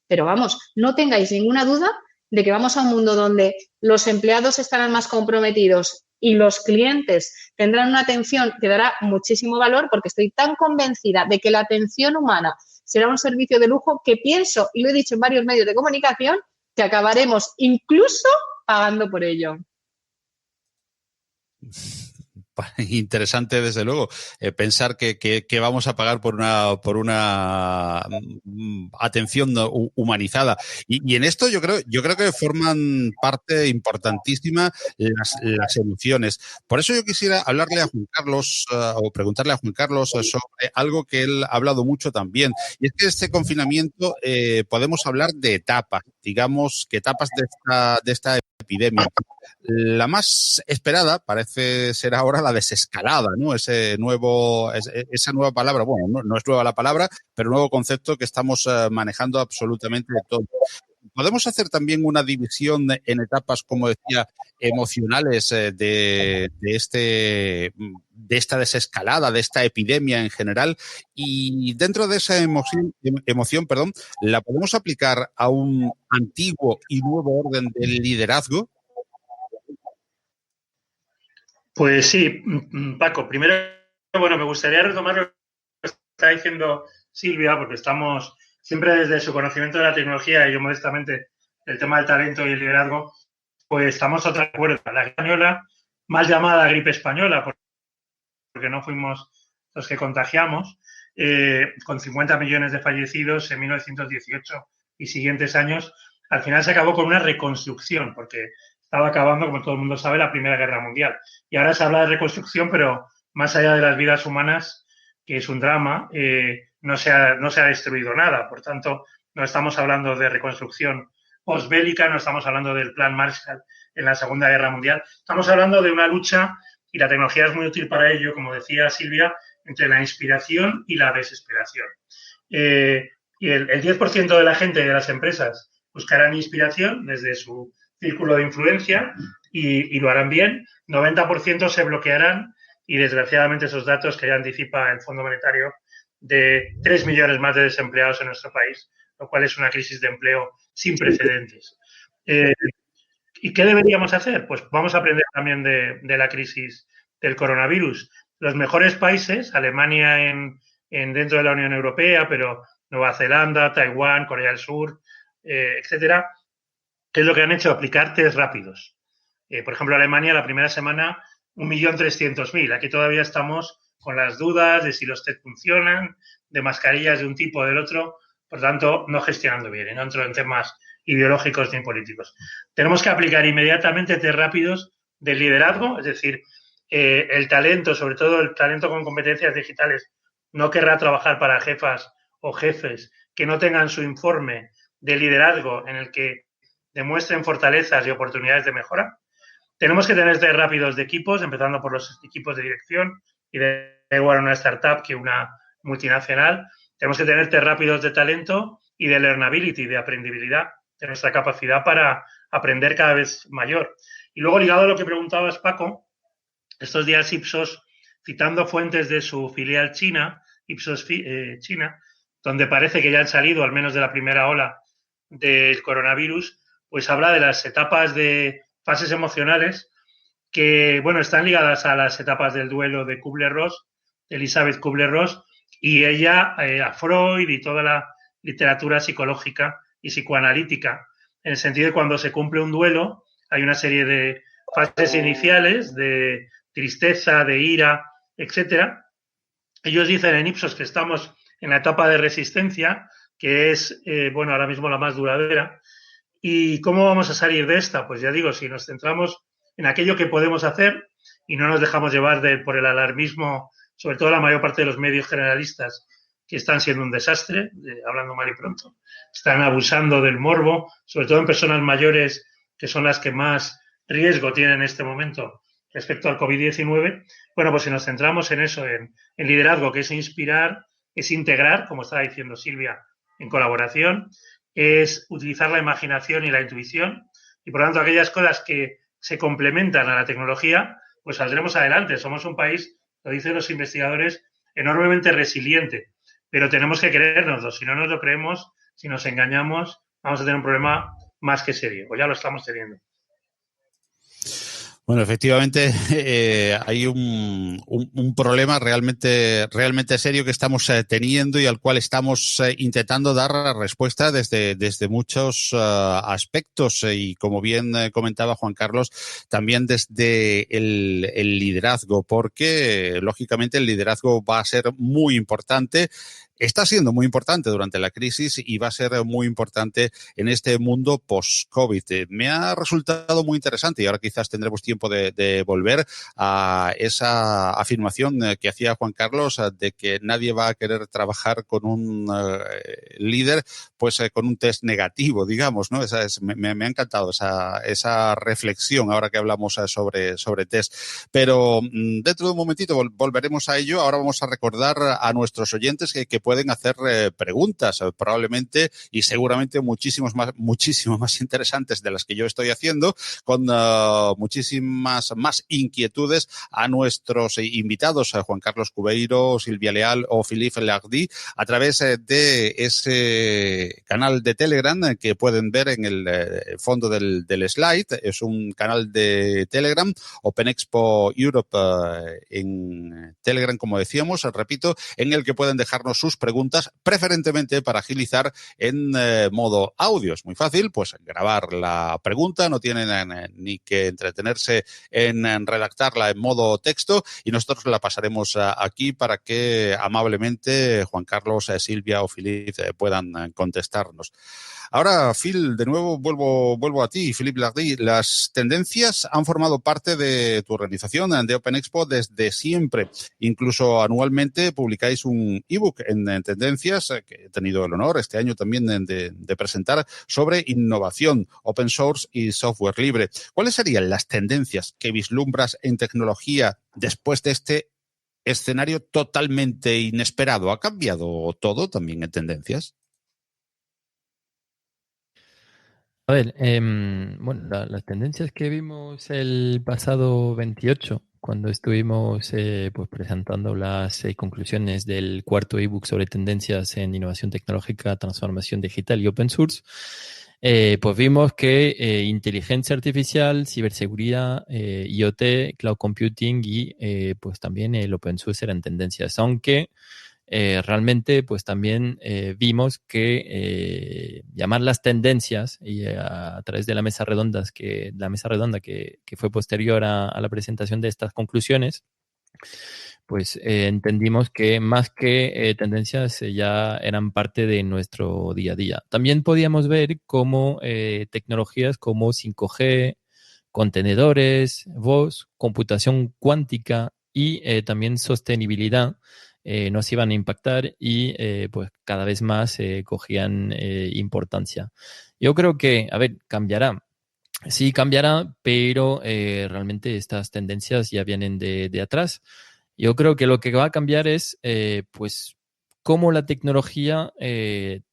Pero vamos, no tengáis ninguna duda de que vamos a un mundo donde los empleados estarán más comprometidos y los clientes tendrán una atención que dará muchísimo valor, porque estoy tan convencida de que la atención humana será un servicio de lujo que pienso, y lo he dicho en varios medios de comunicación, que acabaremos incluso pagando por ello. Interesante, desde luego, pensar que vamos a pagar por una atención humanizada. Y en esto yo creo que forman parte importantísima las emociones. Por eso yo quisiera hablarle a Juan Carlos o preguntarle a Juan Carlos sobre algo que él ha hablado mucho también. Y es que este confinamiento podemos hablar de etapas, digamos que etapas de esta epidemia. La más esperada parece ser ahora la desescalada, ¿no? Esa nueva palabra, bueno, no es nueva la palabra, pero nuevo concepto que estamos manejando absolutamente todo. Podemos hacer también una división en etapas, como decía, emocionales de esta desescalada, de esta epidemia en general, y dentro de esa emoción, la podemos aplicar a un antiguo y nuevo orden del liderazgo. Pues sí, Paco, primero, bueno, me gustaría retomar lo que está diciendo Silvia, porque estamos siempre desde su conocimiento de la tecnología y yo modestamente el tema del talento y el liderazgo, pues estamos otra vez de acuerdo. La gripe española, mal llamada gripe española, porque no fuimos los que contagiamos, con 50 millones de fallecidos en 1918 y siguientes años, al final se acabó con una reconstrucción, porque estaba acabando, como todo el mundo sabe, la Primera Guerra Mundial. Y ahora se habla de reconstrucción, pero más allá de las vidas humanas, que es un drama, no se ha destruido nada. Por tanto, no estamos hablando de reconstrucción postbélica, no estamos hablando del Plan Marshall en la Segunda Guerra Mundial. Estamos hablando de una lucha, y la tecnología es muy útil para ello, como decía Silvia, entre la inspiración y la desesperación. Y el 10% de la gente de las empresas buscarán inspiración desde su círculo de influencia y lo harán bien. 90% se bloquearán y, desgraciadamente, esos datos que ya anticipa el Fondo Monetario, de 3 millones más de desempleados en nuestro país, lo cual es una crisis de empleo sin precedentes. ¿Y qué deberíamos hacer? Pues vamos a aprender también de la crisis del coronavirus. Los mejores países, Alemania dentro de la Unión Europea, pero Nueva Zelanda, Taiwán, Corea del Sur, etcétera, ¿qué es lo que han hecho? Aplicar test rápidos. Por ejemplo, Alemania, la primera semana, 1.300.000. Aquí todavía estamos con las dudas de si los test funcionan, de mascarillas de un tipo o del otro, por tanto, no gestionando bien, y no entro en temas ideológicos ni políticos. Tenemos que aplicar inmediatamente test rápidos del liderazgo, es decir, el talento, sobre todo el talento con competencias digitales, no querrá trabajar para jefas o jefes que no tengan su informe de liderazgo en el que demuestren fortalezas y oportunidades de mejora. Tenemos que tener test rápidos de equipos, empezando por los equipos de dirección, y da igual una startup que una multinacional. Tenemos que tener test rápidos de talento y de learnability, de aprendibilidad, de nuestra capacidad para aprender cada vez mayor. Y luego, ligado a lo que preguntabas, Paco, estos días Ipsos citando fuentes de su filial china, Ipsos China, donde parece que ya han salido, al menos de la primera ola del coronavirus, pues habla de las etapas de fases emocionales que, bueno, están ligadas a las etapas del duelo de Kubler-Ross, Elizabeth Kubler-Ross, y ella a Freud y toda la literatura psicológica y psicoanalítica, en el sentido de cuando se cumple un duelo, hay una serie de fases iniciales de tristeza, de ira, etcétera. Ellos dicen en Ipsos que estamos en la etapa de resistencia, que es, bueno, ahora mismo la más duradera. ¿Y cómo vamos a salir de esta? Pues ya digo, si nos centramos en aquello que podemos hacer y no nos dejamos llevar por el alarmismo, sobre todo la mayor parte de los medios generalistas, que están siendo un desastre, hablando mal y pronto. Están abusando del morbo, sobre todo en personas mayores, que son las que más riesgo tienen en este momento respecto al COVID-19. Bueno, pues si nos centramos en eso, en liderazgo, que es inspirar, es integrar, como estaba diciendo Silvia, en colaboración, es utilizar la imaginación y la intuición, y por lo tanto aquellas cosas que se complementan a la tecnología, pues saldremos adelante. Somos un país, lo dicen los investigadores, enormemente resiliente, pero tenemos que creérnoslo. Si no nos lo creemos, si nos engañamos, vamos a tener un problema más que serio, o ya lo estamos teniendo. Bueno, efectivamente hay un problema realmente serio que estamos teniendo y al cual estamos intentando dar respuesta desde muchos aspectos y, como bien comentaba Juan Carlos, también desde el liderazgo, porque lógicamente el liderazgo va a ser muy importante. Está siendo muy importante durante la crisis y va a ser muy importante en este mundo post-COVID. Me ha resultado muy interesante y ahora quizás tendremos tiempo de volver a esa afirmación que hacía Juan Carlos de que nadie va a querer trabajar con un líder pues con un test negativo, digamos, ¿no? Me ha encantado esa reflexión ahora que hablamos sobre test. Pero dentro de un momentito volveremos a ello. Ahora vamos a recordar a nuestros oyentes que pueden hacer preguntas, probablemente y seguramente muchísimo más interesantes de las que yo estoy haciendo, con muchísimas más inquietudes a nuestros invitados, a Juan Carlos Cubeiro, Silvia Leal o Philippe Lardy, a través de ese canal de Telegram que pueden ver en el fondo del slide. Es un canal de Telegram, Open Expo Europe en Telegram, como decíamos, repito, en el que pueden dejarnos sus preguntas, preferentemente para agilizar en modo audio. Es muy fácil, pues grabar la pregunta, no tienen ni que entretenerse en redactarla en modo texto y nosotros la pasaremos aquí para que amablemente Juan Carlos, Silvia o Philippe puedan contestarnos. Ahora, Phil, de nuevo vuelvo a ti, Philippe Lardy. Las tendencias han formado parte de tu organización de Open Expo desde siempre. Incluso anualmente publicáis un ebook en tendencias que he tenido el honor este año también de presentar sobre innovación, open source y software libre. ¿Cuáles serían las tendencias que vislumbras en tecnología después de este escenario totalmente inesperado? ¿Ha cambiado todo también en tendencias? A ver, bueno, las tendencias que vimos el pasado 28, cuando estuvimos pues presentando las conclusiones del cuarto ebook sobre tendencias en innovación tecnológica, transformación digital y open source, pues vimos que inteligencia artificial, ciberseguridad, IoT, cloud computing y pues también el open source eran tendencias, aunque realmente pues también vimos que llamar las tendencias y a través de la mesa redonda que fue posterior a la presentación de estas conclusiones, pues entendimos que más que tendencias ya eran parte de nuestro día a día. También podíamos ver cómo tecnologías como 5G, contenedores, voz, computación cuántica y también sostenibilidad nos iban a impactar y pues cada vez más cogían importancia. Yo creo que, a ver, cambiará. Sí cambiará, pero realmente estas tendencias ya vienen de atrás. Yo creo que lo que va a cambiar es pues cómo la tecnología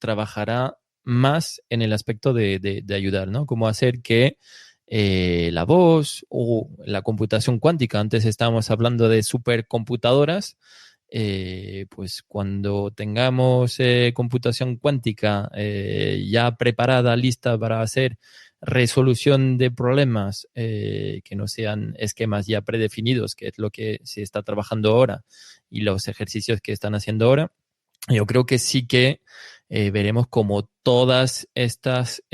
trabajará más en el aspecto de ayudar, ¿no? Cómo hacer que la voz o la computación cuántica. Antes estábamos hablando de supercomputadoras. Pues cuando tengamos computación cuántica ya preparada, lista para hacer resolución de problemas que no sean esquemas ya predefinidos, que es lo que se está trabajando ahora y los ejercicios que están haciendo ahora, yo creo que sí que veremos como todas estas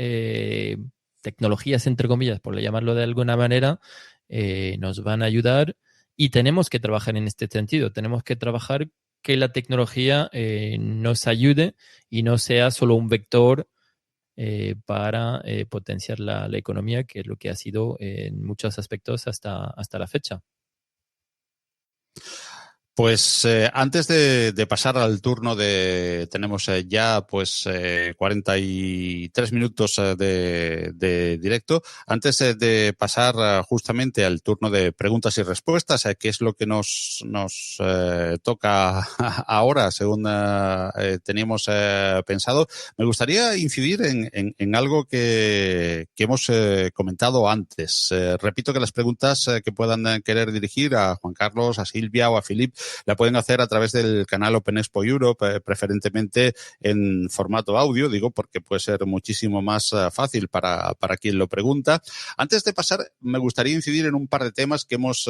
tecnologías, entre comillas, por llamarlo de alguna manera, nos van a ayudar. Y tenemos que trabajar en este sentido. Tenemos que trabajar que la tecnología nos ayude y no sea solo un vector para potenciar la economía, que es lo que ha sido en muchos aspectos hasta la fecha. Pues antes de pasar al turno tenemos ya pues 43 minutos de directo. Antes de pasar justamente al turno de preguntas y respuestas, que es lo que nos toca ahora, según teníamos pensado, me gustaría incidir en algo que hemos comentado antes. Repito que las preguntas que puedan querer dirigir a Juan Carlos, a Silvia o a Philippe la pueden hacer a través del canal Open Expo Europe, preferentemente en formato audio, digo, porque puede ser muchísimo más fácil para quien lo pregunta. Antes de pasar, me gustaría incidir en un par de temas que hemos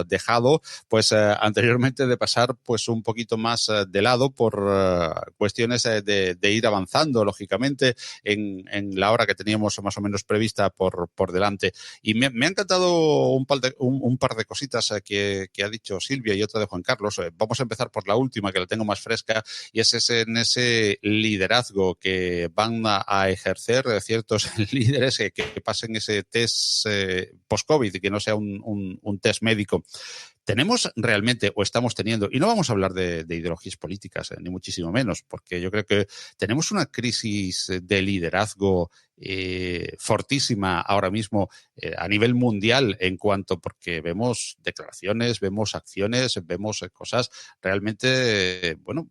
dejado, pues anteriormente de pasar pues un poquito más de lado por cuestiones de ir avanzando, lógicamente, en la hora que teníamos más o menos prevista por delante. Y me ha encantado un par de cositas que ha dicho Silvia y otra de Juan Carlos. Vamos a empezar por la última, que la tengo más fresca, y es en ese liderazgo que van a ejercer ciertos líderes que pasen ese test post-COVID y que no sea un test médico. ¿Tenemos realmente o estamos teniendo, y no vamos a hablar de ideologías políticas, ni muchísimo menos, porque yo creo que tenemos una crisis de liderazgo fortísima ahora mismo a nivel mundial porque vemos declaraciones, vemos acciones, vemos cosas realmente, bueno,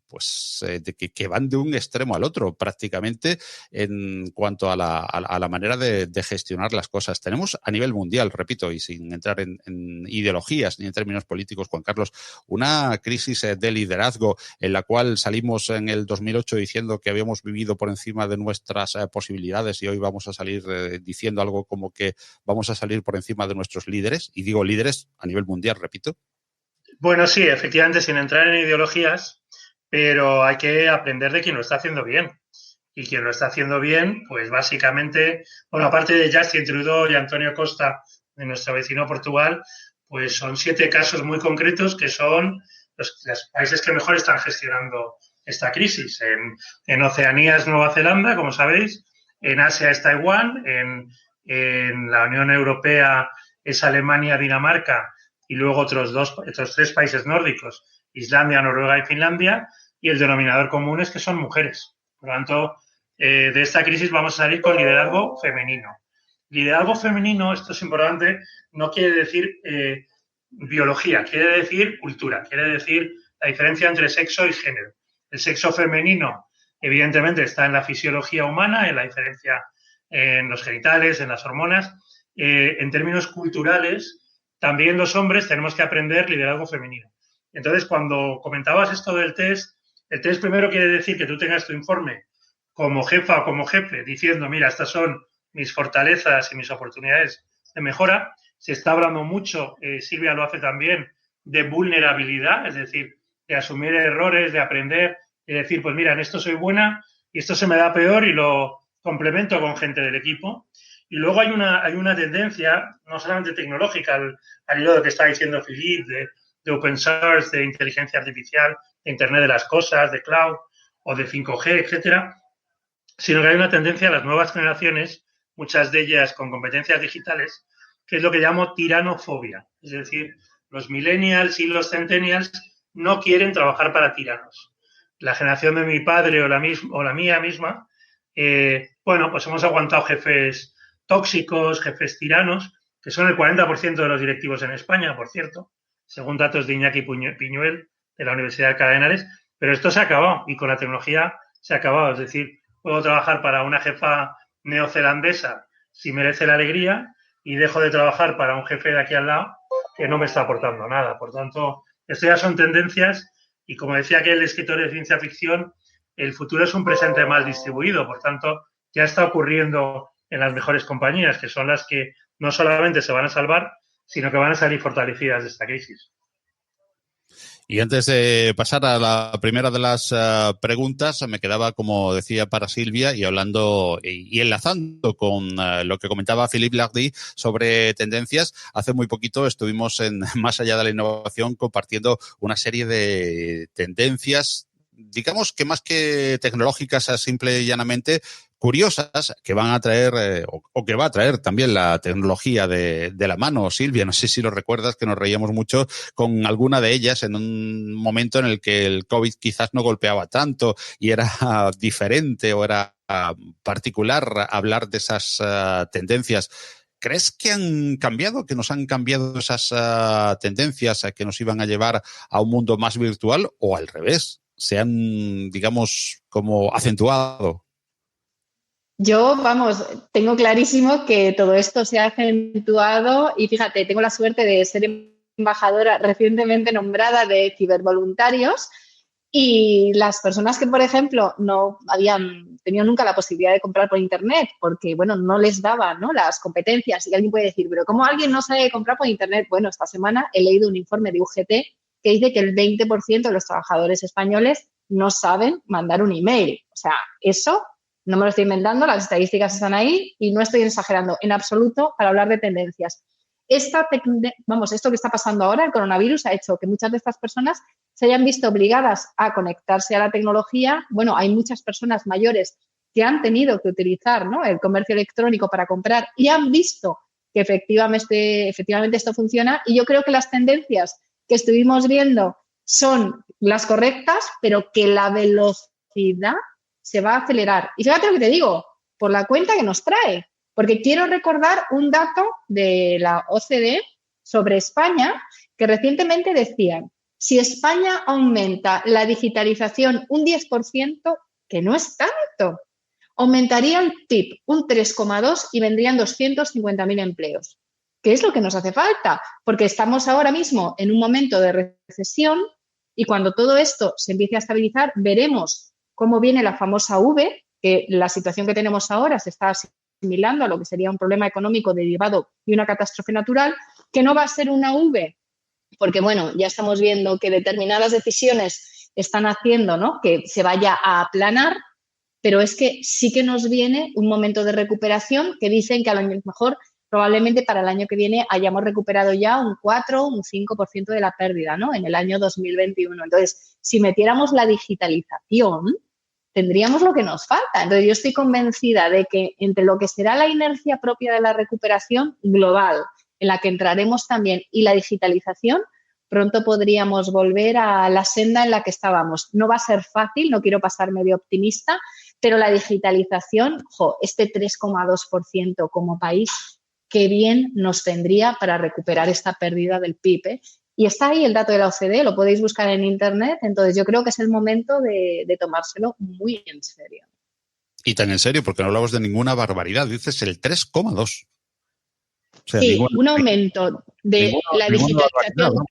pues que van de un extremo al otro prácticamente en cuanto a la manera de gestionar las cosas. Tenemos a nivel mundial, repito, y sin entrar en ideologías ni en términos políticos, Juan Carlos, una crisis de liderazgo en la cual salimos en el 2008 diciendo que habíamos vivido por encima de nuestras posibilidades y hoy vamos a salir diciendo algo como que vamos a salir por encima de nuestros líderes, y digo líderes a nivel mundial, repito. Bueno, sí, efectivamente, sin entrar en ideologías, pero hay que aprender de quien lo está haciendo bien. Y quien lo está haciendo bien, pues básicamente, bueno, aparte de Justin Trudeau y António Costa, de nuestro vecino Portugal, pues son 7 casos muy concretos que son los países que mejor están gestionando esta crisis. En Oceanía es Nueva Zelanda, como sabéis, en Asia es Taiwán, en la Unión Europea es Alemania, Dinamarca y luego otros 3 países nórdicos, Islandia, Noruega y Finlandia, y el denominador común es que son mujeres. Por lo tanto, de esta crisis vamos a salir con liderazgo femenino. Liderazgo femenino, esto es importante, no quiere decir biología, quiere decir cultura, quiere decir la diferencia entre sexo y género. El sexo femenino, evidentemente, está en la fisiología humana, en la diferencia en los genitales, en las hormonas. En términos culturales, también los hombres tenemos que aprender liderazgo femenino. Entonces, cuando comentabas esto del test, el test primero quiere decir que tú tengas tu informe como jefa o como jefe diciendo, mira, estas son mis fortalezas y mis oportunidades de mejora. Se está hablando mucho, Silvia lo hace también, de vulnerabilidad, es decir, de asumir errores, de aprender, y decir, pues mira, en esto soy buena y esto se me da peor y lo complemento con gente del equipo. Y luego hay una tendencia, no solamente tecnológica, al hilo de lo que está diciendo Philippe, de open source, de inteligencia artificial, de Internet de las cosas, de cloud o de 5G, etcétera, sino que hay una tendencia a las nuevas generaciones, muchas de ellas con competencias digitales, que es lo que llamo tiranofobia. Es decir, los millennials y los centennials no quieren trabajar para tiranos. La generación de mi padre o la mía misma, bueno, pues hemos aguantado jefes tóxicos, jefes tiranos, que son el 40% de los directivos en España, por cierto, según datos de Iñaki Piñuel, de la Universidad de Alcalá de Henares, pero esto se ha acabado y con la tecnología se ha acabado. Es decir, puedo trabajar para una jefa neozelandesa si merece la alegría y dejo de trabajar para un jefe de aquí al lado que no me está aportando nada. Por tanto, esto ya son tendencias y, como decía aquel escritor de ciencia ficción, el futuro es un presente mal distribuido. Por tanto, ya está ocurriendo en las mejores compañías, que son las que no solamente se van a salvar, sino que van a salir fortalecidas de esta crisis. Y antes de pasar a la primera de las preguntas, me quedaba, como decía, para Silvia y hablando y enlazando con lo que comentaba Philippe Lardy sobre tendencias. Hace muy poquito estuvimos en Más allá de la innovación compartiendo una serie de tendencias, digamos que más que tecnológicas, simple y llanamente curiosas, que van a traer o que va a traer también la tecnología de la mano. Silvia, no sé si lo recuerdas, que nos reíamos mucho con alguna de ellas en un momento en el que el COVID quizás no golpeaba tanto y era diferente o era particular hablar de esas tendencias. ¿Crees que han cambiado, que nos han cambiado esas tendencias que nos iban a llevar a un mundo más virtual, o al revés, se han, digamos, como acentuado? Yo, vamos, tengo clarísimo que todo esto se ha acentuado y fíjate, tengo la suerte de ser embajadora recientemente nombrada de cibervoluntarios y las personas que, por ejemplo, no habían tenido nunca la posibilidad de comprar por Internet porque, bueno, no les daban, ¿no?, las competencias. Y alguien puede decir, pero ¿cómo alguien no sabe comprar por Internet? Bueno, esta semana he leído un informe de UGT que dice que el 20% de los trabajadores españoles no saben mandar un email. O sea, eso no me lo estoy inventando, las estadísticas están ahí y no estoy exagerando en absoluto para hablar de tendencias. Esto que está pasando ahora, el coronavirus, ha hecho que muchas de estas personas se hayan visto obligadas a conectarse a la tecnología. Bueno, hay muchas personas mayores que han tenido que utilizar, ¿no?, el comercio electrónico para comprar y han visto que efectivamente esto funciona. Y yo creo que las tendencias que estuvimos viendo son las correctas, pero que la velocidad se va a acelerar. Y fíjate lo que te digo, por la cuenta que nos trae, porque quiero recordar un dato de la OCDE sobre España que recientemente decían, si España aumenta la digitalización un 10%, que no es tanto, aumentaría el PIB un 3,2% y vendrían 250.000 empleos. ¿Qué es lo que nos hace falta? Porque estamos ahora mismo en un momento de recesión y cuando todo esto se empiece a estabilizar, veremos cómo viene la famosa V, que la situación que tenemos ahora se está asimilando a lo que sería un problema económico derivado de una catástrofe natural, que no va a ser una V, porque, bueno, ya estamos viendo que determinadas decisiones están haciendo, ¿no?, que se vaya a aplanar, pero es que sí que nos viene un momento de recuperación que dicen que a lo mejor probablemente para el año que viene hayamos recuperado ya un 4, un 5% de la pérdida, ¿no?, en el año 2021. Entonces, si metiéramos la digitalización, tendríamos lo que nos falta. Entonces, yo estoy convencida de que entre lo que será la inercia propia de la recuperación global, en la que entraremos también, y la digitalización, pronto podríamos volver a la senda en la que estábamos. No va a ser fácil, no quiero pasarme de optimista, pero la digitalización, este 3,2% como país, qué bien nos vendría para recuperar esta pérdida del PIB, ¿eh? Y está ahí el dato de la OCDE, lo podéis buscar en Internet. Entonces, yo creo que es el momento de tomárselo muy en serio. Y tan en serio, porque no hablamos de ninguna barbaridad. Dices el 3,2. O sea, sí, un aumento de la digitalización. ¿No?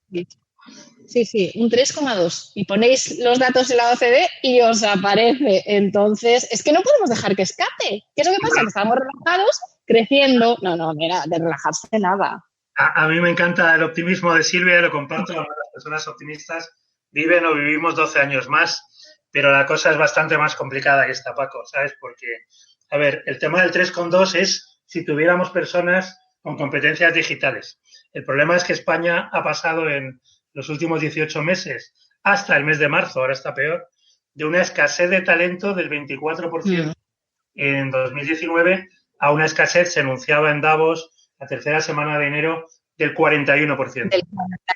Sí, un 3,2. Y ponéis los datos de la OCDE y os aparece. Entonces, es que no podemos dejar que escape. ¿Qué es lo que pasa? Que estamos relajados, creciendo. No, mira, de relajarse nada. A mí me encanta el optimismo de Silvia, lo comparto. Las personas optimistas viven o vivimos 12 años más, pero la cosa es bastante más complicada que esta, Paco, ¿sabes? Porque, a ver, el tema del 3,2 es si tuviéramos personas con competencias digitales. El problema es que España ha pasado en los últimos 18 meses, hasta el mes de marzo, ahora está peor, de una escasez de talento del 24% en 2019 a una escasez, se anunciaba en Davos, la tercera semana de enero, del 41%. Del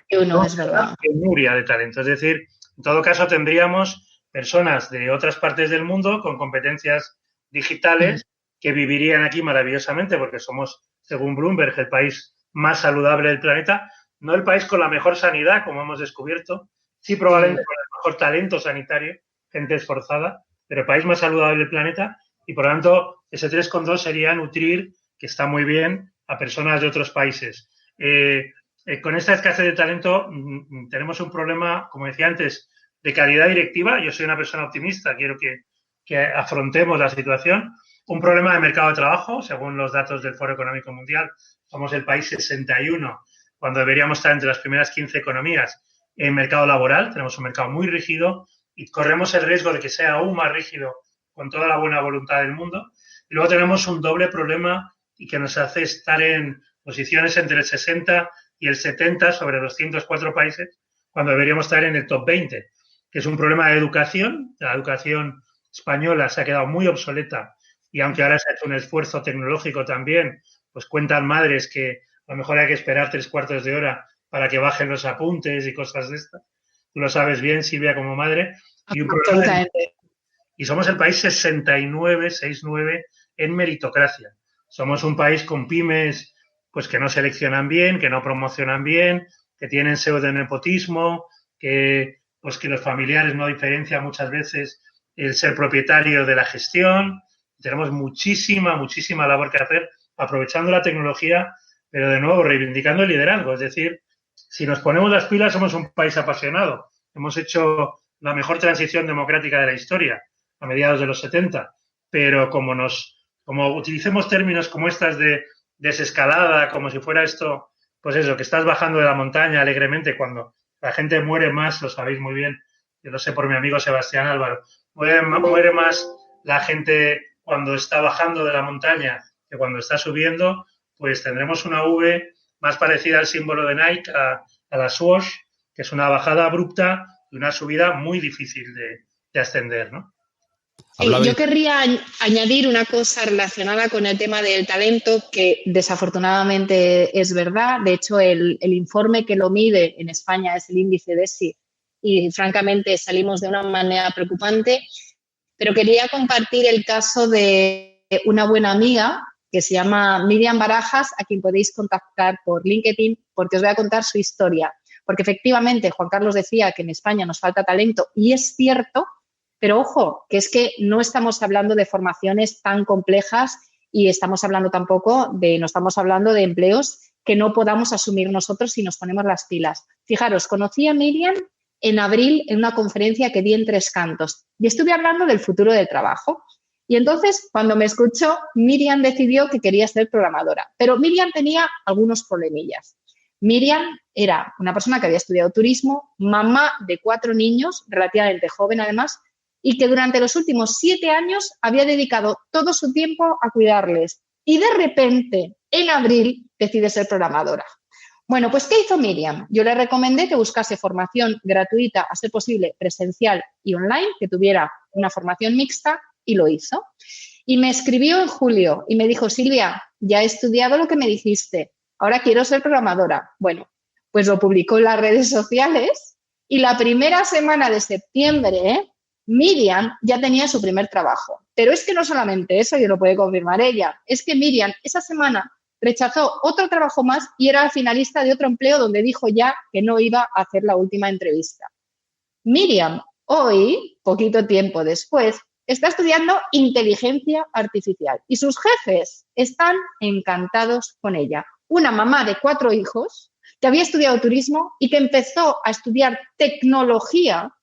41%, es verdad. Penuria de talento. Es decir, en todo caso tendríamos personas de otras partes del mundo con competencias digitales que vivirían aquí maravillosamente porque somos, según Bloomberg, el país más saludable del planeta. No el país con la mejor sanidad, como hemos descubierto, sí probablemente con el mejor talento sanitario, gente esforzada, pero el país más saludable del planeta y, por lo tanto, ese 3,2 sería nutrir que está muy bien, a personas de otros países. Con esta escasez de talento tenemos un problema, como decía antes, de calidad directiva. Yo soy una persona optimista, quiero que afrontemos la situación. Un problema de mercado de trabajo, según los datos del Foro Económico Mundial, somos el país 61, cuando deberíamos estar entre las primeras 15 economías en mercado laboral. Tenemos un mercado muy rígido y corremos el riesgo de que sea aún más rígido con toda la buena voluntad del mundo. Y luego tenemos un doble problema y que nos hace estar en posiciones entre el 60 y el 70 sobre 204 países, cuando deberíamos estar en el top 20, que es un problema de educación. La educación española se ha quedado muy obsoleta y aunque ahora se ha hecho un esfuerzo tecnológico también, pues cuentan madres que a lo mejor hay que esperar 3/4 de hora para que bajen los apuntes y cosas de estas. Tú lo sabes bien, Silvia, como madre. Y somos el país 69 en meritocracia. Somos un país con pymes pues que no seleccionan bien, que no promocionan bien, que tienen pseudo-nepotismo, que los familiares no diferencian muchas veces el ser propietario de la gestión. Tenemos muchísima labor que hacer aprovechando la tecnología, pero de nuevo reivindicando el liderazgo. Es decir, si nos ponemos las pilas, somos un país apasionado. Hemos hecho la mejor transición democrática de la historia a mediados de los 70, pero como utilicemos términos como estas de desescalada, como si fuera esto, pues eso, que estás bajando de la montaña alegremente cuando la gente muere más, lo sabéis muy bien, yo lo sé por mi amigo Sebastián Álvaro, muere más la gente cuando está bajando de la montaña que cuando está subiendo, pues tendremos una V más parecida al símbolo de Nike, a la swoosh, que es una bajada abrupta y una subida muy difícil de ascender, ¿no? Sí, yo querría añadir una cosa relacionada con el tema del talento que desafortunadamente es verdad. De hecho, el informe que lo mide en España es el índice DESI y francamente salimos de una manera preocupante. Pero quería compartir el caso de una buena amiga que se llama Miriam Barajas, a quien podéis contactar por LinkedIn porque os voy a contar su historia. Porque efectivamente Juan Carlos decía que en España nos falta talento y es cierto. Pero ojo, que es que no estamos hablando de formaciones tan complejas y no estamos hablando de empleos que no podamos asumir nosotros si nos ponemos las pilas. Fijaros, conocí a Miriam en abril en una conferencia que di en Tres Cantos y estuve hablando del futuro del trabajo. Y entonces, cuando me escuchó, Miriam decidió que quería ser programadora. Pero Miriam tenía algunos problemillas. Miriam era una persona que había estudiado turismo, mamá de 4 niños, relativamente joven además, y que durante los últimos 7 años había dedicado todo su tiempo a cuidarles. Y de repente, en abril, decide ser programadora. Bueno, pues ¿qué hizo Miriam? Yo le recomendé que buscase formación gratuita, a ser posible presencial y online, que tuviera una formación mixta, y lo hizo. Y me escribió en julio y me dijo, Silvia, ya he estudiado lo que me dijiste, ahora quiero ser programadora. Bueno, pues lo publicó en las redes sociales y la primera semana de septiembre, Miriam ya tenía su primer trabajo. Pero es que no solamente eso, y lo puede confirmar ella, es que Miriam esa semana rechazó otro trabajo más y era finalista de otro empleo donde dijo ya que no iba a hacer la última entrevista. Miriam, hoy, poquito tiempo después, está estudiando inteligencia artificial y sus jefes están encantados con ella. Una mamá de 4 hijos que había estudiado turismo y que empezó a estudiar tecnología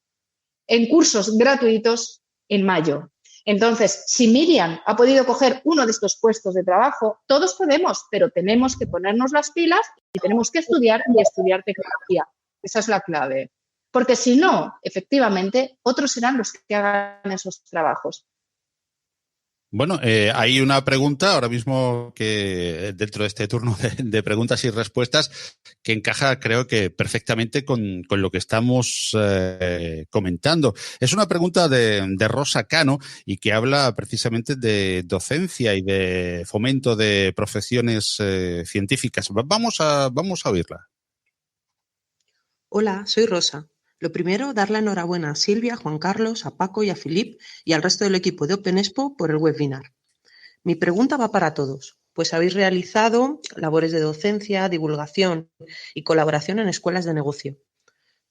en cursos gratuitos en mayo. Entonces, si Miriam ha podido coger uno de estos puestos de trabajo, todos podemos, pero tenemos que ponernos las pilas y tenemos que estudiar y estudiar tecnología. Esa es la clave. Porque si no, efectivamente, otros serán los que hagan esos trabajos. Bueno, hay una pregunta ahora mismo que dentro de este turno de preguntas y respuestas que encaja, creo que perfectamente con lo que estamos comentando. Es una pregunta de Rosa Cano y que habla precisamente de docencia y de fomento de profesiones científicas. Vamos a oírla. Hola, soy Rosa. Lo primero, dar la enhorabuena a Silvia, a Juan Carlos, a Paco y a Philippe y al resto del equipo de Open Expo por el webinar. Mi pregunta va para todos, pues habéis realizado labores de docencia, divulgación y colaboración en escuelas de negocio.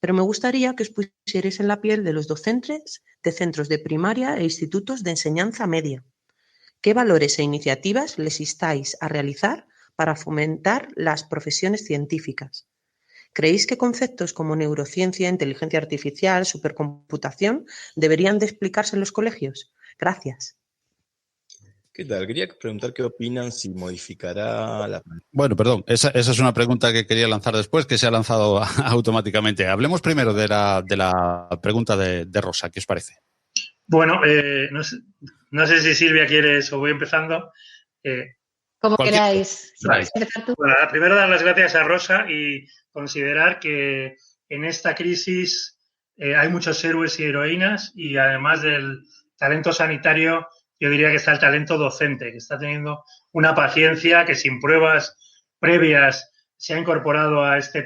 Pero me gustaría que os pusierais en la piel de los docentes de centros de primaria e institutos de enseñanza media. ¿Qué valores e iniciativas les instáis a realizar para fomentar las profesiones científicas? ¿Creéis que conceptos como neurociencia, inteligencia artificial, supercomputación deberían de explicarse en los colegios? Gracias. ¿Qué tal? Quería preguntar qué opinan si modificará la... Bueno, perdón, esa es una pregunta que quería lanzar después, que se ha lanzado automáticamente. Hablemos primero de la pregunta de Rosa, ¿qué os parece? Bueno, no sé si Silvia quieres o voy empezando. Como queráis. Vale. Bueno, primero dar las gracias a Rosa y considerar que en esta crisis hay muchos héroes y heroínas y además del talento sanitario, yo diría que está el talento docente, que está teniendo una paciencia que sin pruebas previas se ha incorporado a este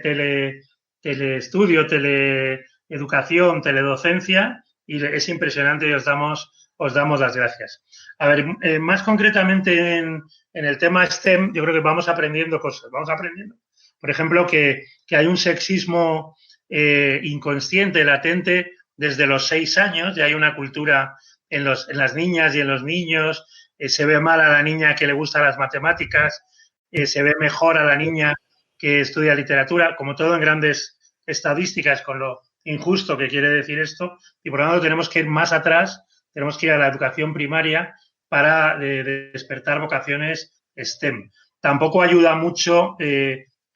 teleestudio, teleeducación, teledocencia y es impresionante y os damos las gracias. A ver, más concretamente en el tema STEM, yo creo que vamos aprendiendo cosas. Vamos aprendiendo, por ejemplo, que hay un sexismo inconsciente, latente, desde los 6 años. Ya hay una cultura en las niñas y en los niños. Se ve mal a la niña que le gustan las matemáticas. Se ve mejor a la niña que estudia literatura, como todo en grandes estadísticas, con lo injusto que quiere decir esto. Y por lo tanto tenemos que ir más atrás, tenemos que ir a la educación primaria para despertar vocaciones STEM. Tampoco ayuda mucho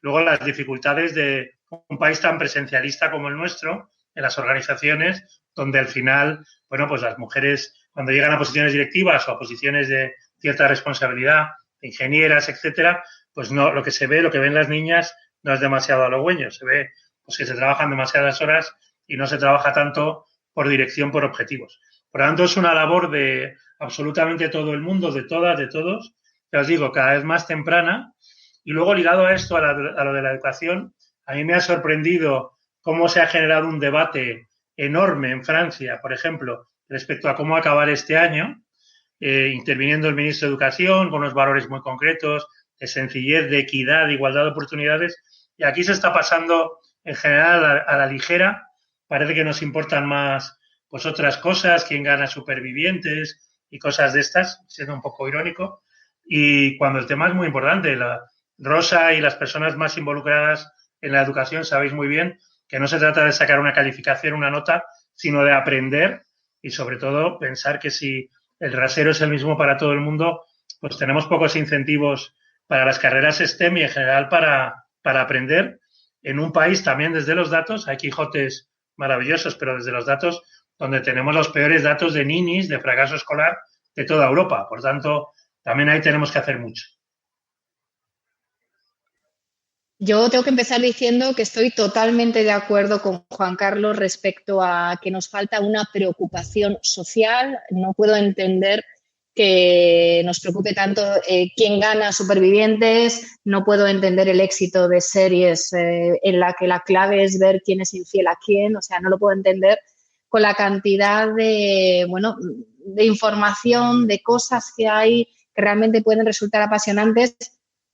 luego las dificultades de un país tan presencialista como el nuestro, en las organizaciones, donde al final, bueno, pues las mujeres cuando llegan a posiciones directivas o a posiciones de cierta responsabilidad, de ingenieras, etcétera, pues no, lo que se ve, lo que ven las niñas no es demasiado halagüeño. Se ve pues que se trabajan demasiadas horas y no se trabaja tanto por dirección, por objetivos. Por lo tanto, es una labor de absolutamente todo el mundo, de todas, de todos, ya os digo, cada vez más temprana. Y luego, ligado a esto, a lo de la educación, a mí me ha sorprendido cómo se ha generado un debate enorme en Francia, por ejemplo, respecto a cómo acabar este año, interviniendo el ministro de Educación con unos valores muy concretos de sencillez, de equidad, de igualdad de oportunidades. Y aquí se está pasando, en general, a la ligera. Parece que nos importan más pues otras cosas, quién gana supervivientes y cosas de estas, siendo un poco irónico. Y cuando el tema es muy importante, la Rosa y las personas más involucradas en la educación sabéis muy bien que no se trata de sacar una calificación, una nota, sino de aprender y sobre todo pensar que si el rasero es el mismo para todo el mundo, pues tenemos pocos incentivos para las carreras STEM y en general para aprender en un país también desde los datos. Hay Quijotes maravillosos, pero desde los datos donde tenemos los peores datos de ninis, de fracaso escolar de toda Europa. Por tanto, también ahí tenemos que hacer mucho. Yo tengo que empezar diciendo que estoy totalmente de acuerdo con Juan Carlos respecto a que nos falta una preocupación social. No puedo entender que nos preocupe tanto quién gana Supervivientes. No puedo entender el éxito de series en la que la clave es ver quién es infiel a quién. O sea, no lo puedo entender con la cantidad de información, de cosas que hay que realmente pueden resultar apasionantes,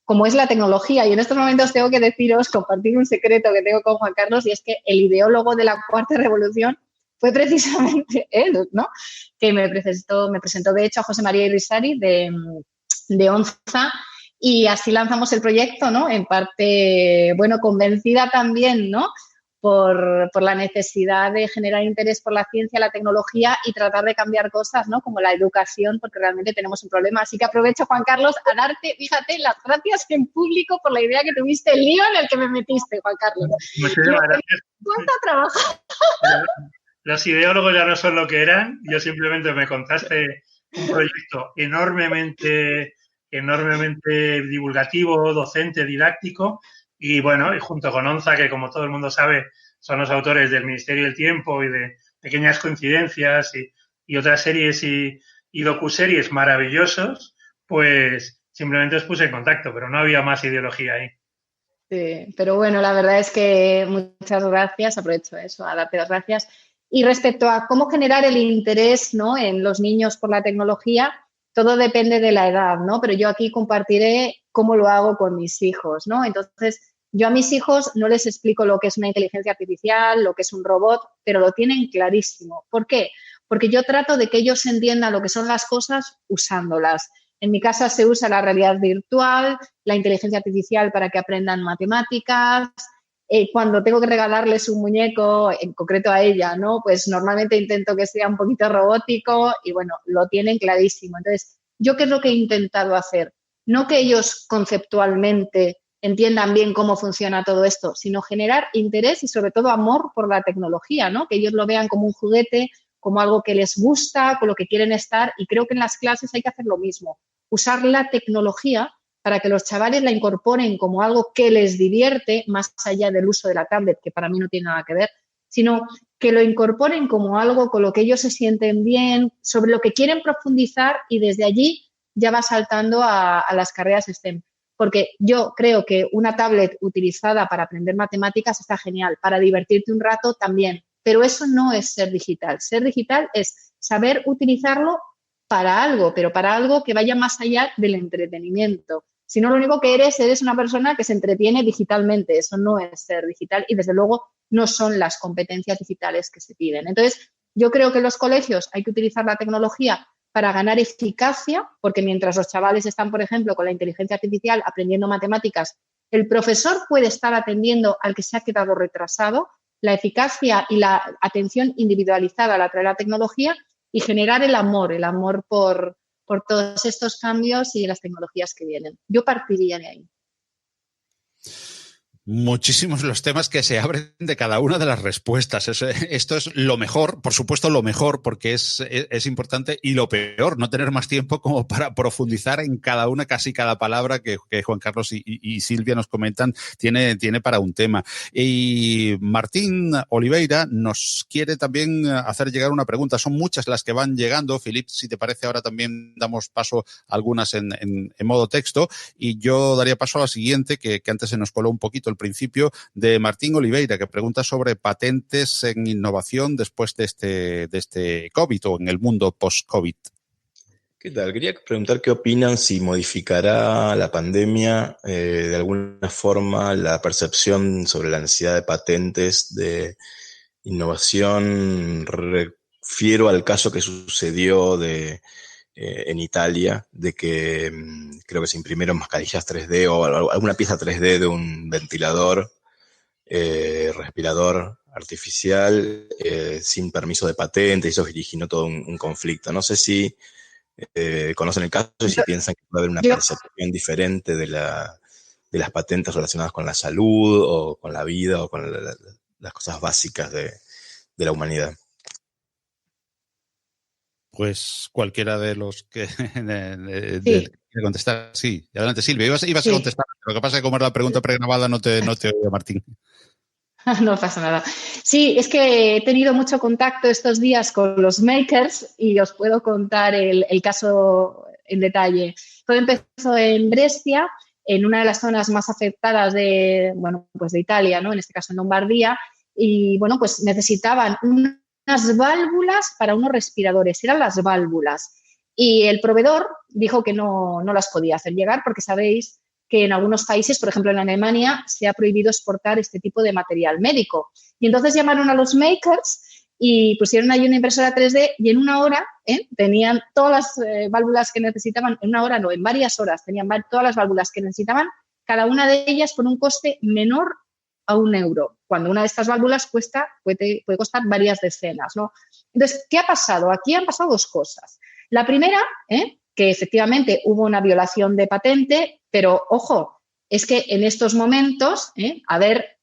como es la tecnología. Y en estos momentos tengo que compartir un secreto que tengo con Juan Carlos, y es que el ideólogo de la Cuarta Revolución fue precisamente él, ¿no? Que me presentó de hecho a José María Irisari de ONZA, y así lanzamos el proyecto, ¿no? En parte, bueno, convencida también, ¿no? Por la necesidad de generar interés por la ciencia, la tecnología y tratar de cambiar cosas, ¿no? Como la educación, porque realmente tenemos un problema. Así que aprovecho, Juan Carlos, a darte, fíjate, las gracias en público por la idea que tuviste, el lío en el que me metiste, Juan Carlos. Muchísimas gracias. ¿Cuánto trabajo? Los ideólogos ya no son lo que eran. Yo simplemente me contaste un proyecto enormemente divulgativo, docente, didáctico. Y bueno, y junto con ONZA, que como todo el mundo sabe, son los autores del Ministerio del Tiempo y de Pequeñas Coincidencias y otras series y docuseries maravillosos, pues simplemente os puse en contacto, pero no había más ideología ahí. Sí, pero bueno, la verdad es que muchas gracias, aprovecho eso, a darte las gracias. Y respecto a cómo generar el interés, ¿no?, en los niños por la tecnología, todo depende de la edad, ¿no? Pero yo aquí compartiré cómo lo hago con mis hijos, ¿no? Entonces, yo a mis hijos no les explico lo que es una inteligencia artificial, lo que es un robot, pero lo tienen clarísimo. ¿Por qué? porque yo trato de que ellos entiendan lo que son las cosas usándolas. En mi casa se usa la realidad virtual, la inteligencia artificial para que aprendan matemáticas. Cuando tengo que regalarles un muñeco, en concreto a ella, ¿no? Pues normalmente intento que sea un poquito robótico y, bueno, lo tienen clarísimo. Entonces, ¿yo qué es lo que he intentado hacer? No que ellos conceptualmente entiendan bien cómo funciona todo esto, sino generar interés y, sobre todo, amor por la tecnología, ¿no? Que ellos lo vean como un juguete, como algo que les gusta, con lo que quieren estar. Y creo que en las clases hay que hacer lo mismo, usar la tecnología para que los chavales la incorporen como algo que les divierte, más allá del uso de la tablet, que para mí no tiene nada que ver, sino que lo incorporen como algo con lo que ellos se sienten bien, sobre lo que quieren profundizar, y desde allí ya va saltando a las carreras STEM. Porque yo creo que una tablet utilizada para aprender matemáticas está genial, para divertirte un rato también, pero eso no es ser digital. Ser digital es saber utilizarlo para algo, pero para algo que vaya más allá del entretenimiento. Si no, lo único que eres una persona que se entretiene digitalmente. Eso no es ser digital y, desde luego, no son las competencias digitales que se piden. Entonces, yo creo que en los colegios hay que utilizar la tecnología para ganar eficacia, porque mientras los chavales están, por ejemplo, con la inteligencia artificial aprendiendo matemáticas, el profesor puede estar atendiendo al que se ha quedado retrasado. La eficacia y la atención individualizada la trae la tecnología, y generar el amor por todos estos cambios y las tecnologías que vienen. Yo partiría de ahí. Muchísimos los temas que se abren de cada una de las respuestas. Esto es lo mejor, por supuesto lo mejor, porque es importante, y lo peor, no tener más tiempo como para profundizar en cada una, casi cada palabra que Juan Carlos y Silvia nos comentan, tiene para un tema. Y Martín Oliveira nos quiere también hacer llegar una pregunta. Son muchas las que van llegando. Filip, si te parece, ahora también damos paso a algunas en modo texto, y yo daría paso a la siguiente, que antes se nos coló un poquito el principio, de Martín Oliveira, que pregunta sobre patentes en innovación después de este COVID, o en el mundo post-COVID. ¿Qué tal? Quería preguntar qué opinan, si modificará la pandemia de alguna forma la percepción sobre la necesidad de patentes de innovación. Refiero al caso que sucedió en Italia, de que creo que se imprimieron mascarillas 3D o alguna pieza 3D de un ventilador, respirador artificial, sin permiso de patente, y eso originó todo un conflicto. No sé si conocen el caso y si piensan que puede haber una percepción diferente de las patentes relacionadas con la salud o con la vida o con las cosas básicas de la humanidad. Pues cualquiera de los que sí. contestar. Sí, adelante, Silvia. Ibas a contestar. Lo que pasa es que como era la pregunta pregrabada no te oía, Martín. No pasa nada. Sí, es que he tenido mucho contacto estos días con los makers y os puedo contar el caso en detalle. Todo empezó en Brescia, en una de las zonas más afectadas de Italia, ¿no? En este caso en Lombardía, y bueno, pues necesitaban unas válvulas para unos respiradores, eran las válvulas. Y el proveedor dijo que no las podía hacer llegar, porque sabéis que en algunos países, por ejemplo en Alemania, se ha prohibido exportar este tipo de material médico. Y entonces llamaron a los makers y pusieron ahí una impresora 3D, y en una hora tenían todas las válvulas que necesitaban. En una hora no, en varias horas tenían todas las válvulas que necesitaban, cada una de ellas por un coste menor a €1, cuando una de estas válvulas puede costar varias decenas, ¿no? Entonces, ¿qué ha pasado? Aquí han pasado dos cosas. La primera, que efectivamente hubo una violación de patente, pero ojo, es que en estos momentos, a ver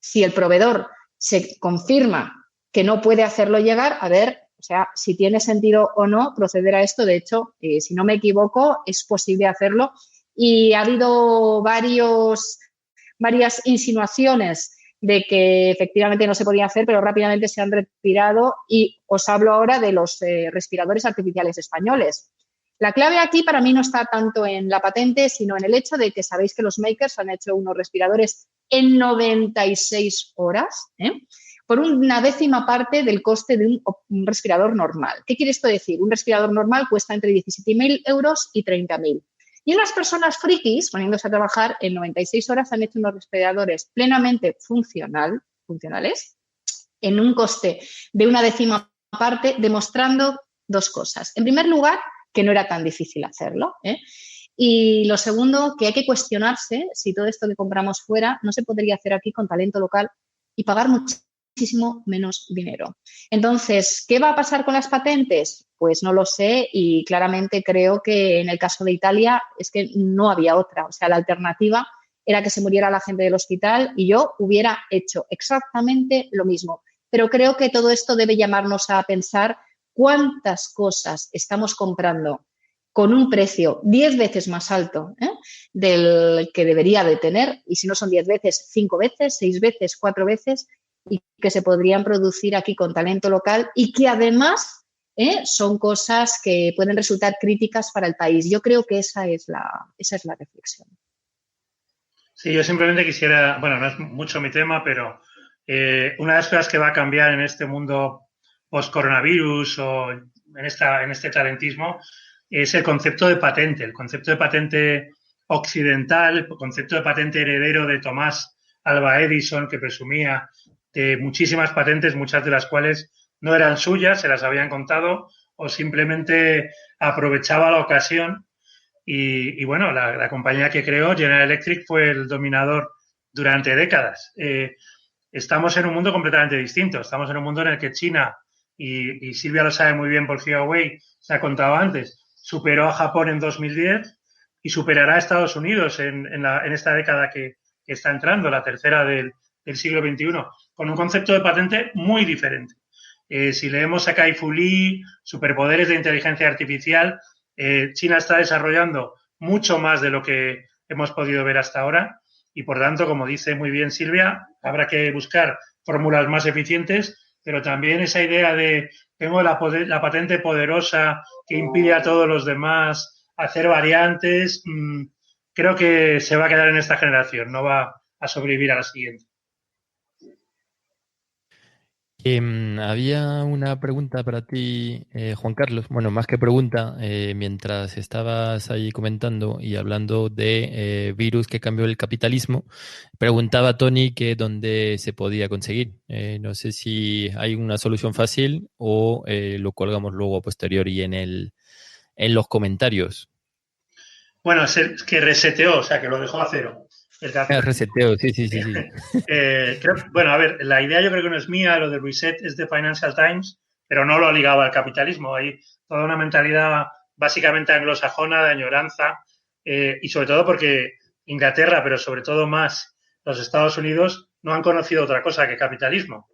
si el proveedor se confirma que no puede hacerlo llegar, a ver, o sea, si tiene sentido o no proceder a esto. De hecho, si no me equivoco, es posible hacerlo, y ha habido varias insinuaciones de que efectivamente no se podía hacer, pero rápidamente se han retirado, y os hablo ahora de los respiradores artificiales españoles. La clave aquí para mí no está tanto en la patente, sino en el hecho de que sabéis que los makers han hecho unos respiradores en 96 horas, por una décima parte del coste de un respirador normal. ¿Qué quiere esto decir? Un respirador normal cuesta entre 17.000 euros y 30.000. Y unas personas frikis, poniéndose a trabajar en 96 horas, han hecho unos respiradores plenamente funcionales, en un coste de una décima parte demostrando dos cosas. En primer lugar, que no era tan difícil hacerlo, ¿eh? Y lo segundo, que hay que cuestionarse si todo esto que compramos fuera no se podría hacer aquí con talento local y pagar muchísimo menos dinero. Entonces, ¿qué va a pasar con las patentes? Pues no lo sé y claramente creo que en el caso de Italia es que no había otra. O sea, la alternativa era que se muriera la gente del hospital y yo hubiera hecho exactamente lo mismo. Pero creo que todo esto debe llamarnos a pensar cuántas cosas estamos comprando con un precio 10 veces más alto, ¿eh?, del que debería de tener, y si no son 10 veces, 5 veces, 6 veces, 4 veces, y que se podrían producir aquí con talento local y que además son cosas que pueden resultar críticas para el país. Yo creo que esa es la reflexión. Sí, yo simplemente quisiera, bueno, no es mucho mi tema, pero una de las cosas que va a cambiar en este mundo post-coronavirus o en este talentismo es el concepto de patente, el concepto de patente occidental, el concepto de patente heredero de Tomás Alva Edison, que presumía de muchísimas patentes, muchas de las cuales no eran suyas, se las habían contado o simplemente aprovechaba la ocasión. Y bueno, la compañía que creó, General Electric, fue el dominador durante décadas. Estamos en un mundo completamente distinto. Estamos en un mundo en el que China, y Silvia lo sabe muy bien por Huawei, se ha contado antes, superó a Japón en 2010 y superará a Estados Unidos en esta década que está entrando, la tercera del siglo XXI, con un concepto de patente muy diferente. Si leemos a Kai-Fu Lee, Superpoderes de Inteligencia Artificial, China está desarrollando mucho más de lo que hemos podido ver hasta ahora y, por tanto, como dice muy bien Silvia, habrá que buscar fórmulas más eficientes, pero también esa idea de tengo la patente poderosa que impide a todos los demás hacer variantes, creo que se va a quedar en esta generación, no va a sobrevivir a la siguiente. Había una pregunta para ti, Juan Carlos. Bueno, más que pregunta, mientras estabas ahí comentando y hablando de virus que cambió el capitalismo, preguntaba Tony que dónde se podía conseguir. No sé si hay una solución fácil o lo colgamos luego a posteriori en los comentarios. Bueno, es que reseteó, o sea, que lo dejó a cero. Reseteo, sí. Bueno, a ver, la idea yo creo que no es mía, lo de reset es de Financial Times, pero no lo ligaba al capitalismo. Hay toda una mentalidad básicamente anglosajona de añoranza y sobre todo porque Inglaterra, pero sobre todo más los Estados Unidos, no han conocido otra cosa que capitalismo.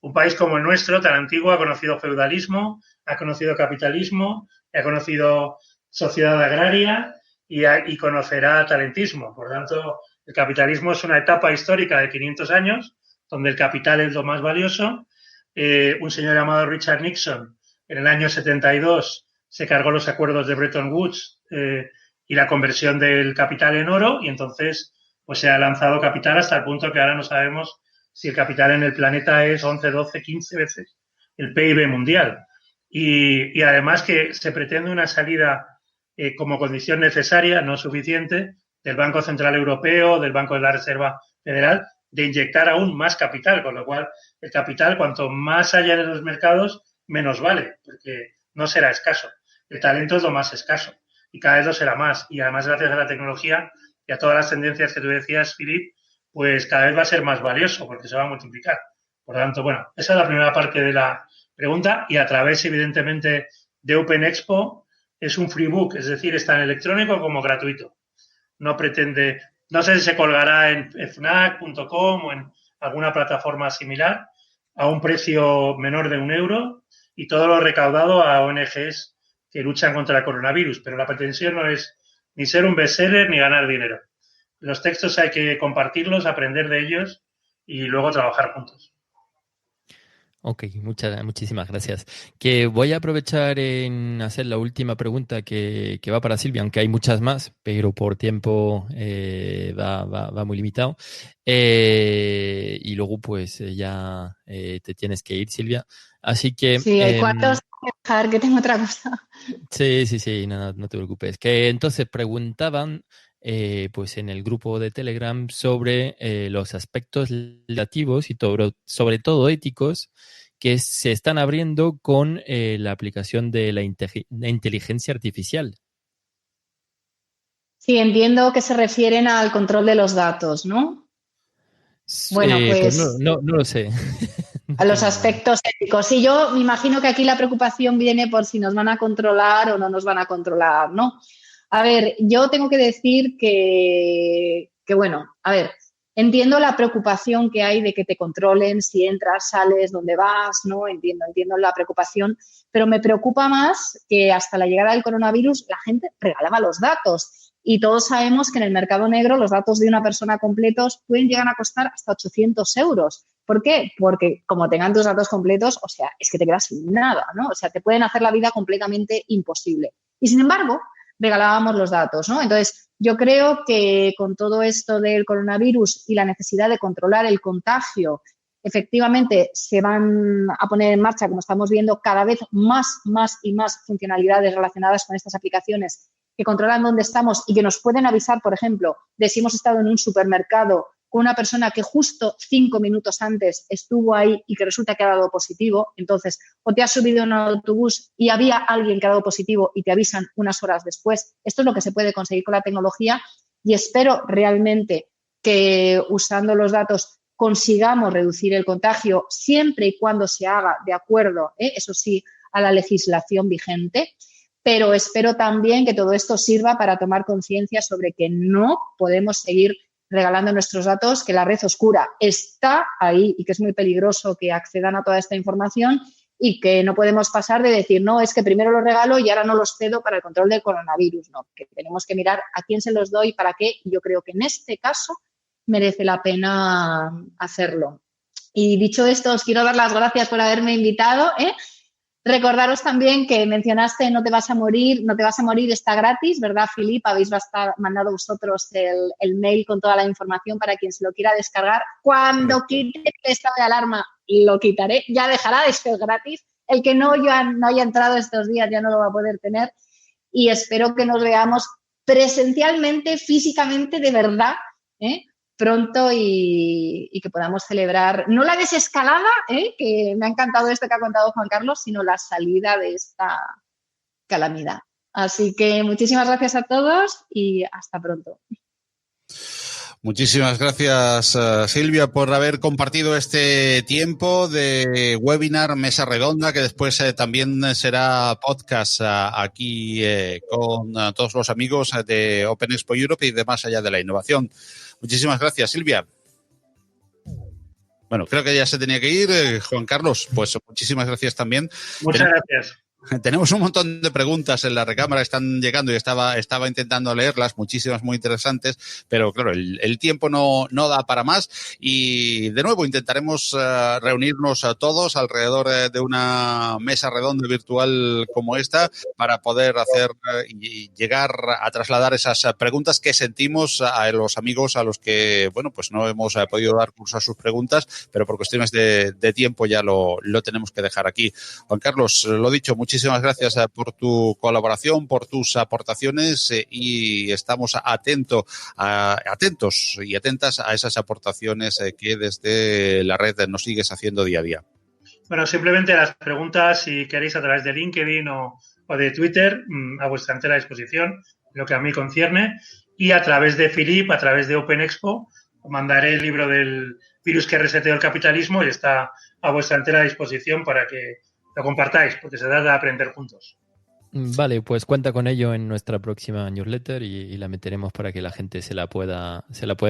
Un país como el nuestro, tan antiguo, ha conocido feudalismo, ha conocido capitalismo, ha conocido sociedad agraria y conocerá talentismo. Por tanto, el capitalismo es una etapa histórica de 500 años donde el capital es lo más valioso. Un señor llamado Richard Nixon en el año 72 se cargó los acuerdos de Bretton Woods y la conversión del capital en oro y entonces pues se ha lanzado capital hasta el punto que ahora no sabemos si el capital en el planeta es 11, 12, 15 veces el PIB mundial. Y además que se pretende una salida como condición necesaria, no suficiente, del Banco Central Europeo, del Banco de la Reserva Federal, de inyectar aún más capital, con lo cual el capital, cuanto más haya en los mercados, menos vale, porque no será escaso. El talento es lo más escaso y cada vez lo será más. Y además, gracias a la tecnología y a todas las tendencias que tú decías, Philip, pues cada vez va a ser más valioso porque se va a multiplicar. Por lo tanto, bueno, esa es la primera parte de la pregunta y a través, evidentemente, de Open Expo, es un free book, es decir, está en electrónico como gratuito. No pretende, no sé si se colgará en fnac.com o en alguna plataforma similar a un precio menor de €1 y todo lo recaudado a ONGs que luchan contra el coronavirus. Pero la pretensión no es ni ser un bestseller ni ganar dinero. Los textos hay que compartirlos, aprender de ellos y luego trabajar juntos. Ok, muchísimas gracias. Que voy a aprovechar en hacer la última pregunta que va para Silvia, aunque hay muchas más, pero por tiempo va muy limitado. Y luego pues ya te tienes que ir, Silvia. Así que... Sí, hay cuartos que dejar, que tengo otra cosa. Sí, no te preocupes. Que entonces preguntaban pues en el grupo de Telegram sobre los aspectos legislativos y sobre todo éticos que se están abriendo con la aplicación de la inteligencia artificial. Sí, entiendo que se refieren al control de los datos, ¿no? Bueno, pues no lo sé. A los aspectos éticos. Sí, yo me imagino que aquí la preocupación viene por si nos van a controlar o no nos van a controlar, ¿no? A ver, yo tengo que decir que bueno, a ver, entiendo la preocupación que hay de que te controlen si entras, sales, dónde vas, ¿no? Entiendo la preocupación, pero me preocupa más que hasta la llegada del coronavirus la gente regalaba los datos. Y todos sabemos que en el mercado negro los datos de una persona completos pueden llegar a costar hasta 800 euros. ¿Por qué? Porque como tengan tus datos completos, o sea, es que te quedas sin nada, ¿no? O sea, te pueden hacer la vida completamente imposible. Y sin embargo, regalábamos los datos, ¿no? Entonces, yo creo que con todo esto del coronavirus y la necesidad de controlar el contagio, efectivamente se van a poner en marcha, como estamos viendo, cada vez más y más funcionalidades relacionadas con estas aplicaciones que controlan dónde estamos y que nos pueden avisar, por ejemplo, de si hemos estado en un supermercado con una persona que justo 5 minutos antes estuvo ahí y que resulta que ha dado positivo. Entonces, o te has subido en un autobús y había alguien que ha dado positivo y te avisan unas horas después. Esto es lo que se puede conseguir con la tecnología y espero realmente que usando los datos consigamos reducir el contagio siempre y cuando se haga de acuerdo, eso sí, a la legislación vigente. Pero espero también que todo esto sirva para tomar conciencia sobre que no podemos seguir regalando nuestros datos, que la red oscura está ahí y que es muy peligroso que accedan a toda esta información y que no podemos pasar de decir, no, es que primero los regalo y ahora no los cedo para el control del coronavirus. No, que tenemos que mirar a quién se los doy, para qué, y yo creo que en este caso merece la pena hacerlo. Y dicho esto, os quiero dar las gracias por haberme invitado, Recordaros también que mencionaste No te vas a morir está gratis, ¿verdad, Filip? Habéis mandado vosotros el mail con toda la información para quien se lo quiera descargar. Cuando quite el estado de alarma, lo quitaré, ya dejará de ser gratis. El que no haya entrado estos días ya no lo va a poder tener. Y espero que nos veamos presencialmente, físicamente, de verdad, pronto y que podamos celebrar, no la desescalada, que me ha encantado esto que ha contado Juan Carlos, sino la salida de esta calamidad. Así que muchísimas gracias a todos y hasta pronto. Muchísimas gracias, Silvia, por haber compartido este tiempo de webinar Mesa Redonda, que después también será podcast aquí con todos los amigos de Open Expo Europe y de Más Allá de la Innovación. Muchísimas gracias, Silvia. Bueno, creo que ya se tenía que ir. Juan Carlos, pues muchísimas gracias también. Muchas gracias. Tenemos un montón de preguntas en la recámara, están llegando y estaba intentando leerlas, muchísimas muy interesantes, pero claro, el tiempo no da para más y de nuevo intentaremos reunirnos a todos alrededor de una mesa redonda virtual como esta para poder hacer y llegar a trasladar esas preguntas que sentimos a los amigos a los que, bueno, pues no hemos podido dar curso a sus preguntas, pero por cuestiones de tiempo ya lo tenemos que dejar aquí. Juan Carlos, lo dicho, muchísimas gracias por tu colaboración, por tus aportaciones y estamos atentos y atentas a esas aportaciones que desde la red nos sigues haciendo día a día. Bueno, simplemente las preguntas, si queréis, a través de LinkedIn o de Twitter, a vuestra entera disposición, lo que a mí concierne, y a través de Filip, a través de Open Expo, os mandaré el libro del virus que reseteó el capitalismo y está a vuestra entera disposición para que lo compartáis, porque se trata de aprender juntos. Vale, pues cuenta con ello en nuestra próxima newsletter y la meteremos para que la gente se la pueda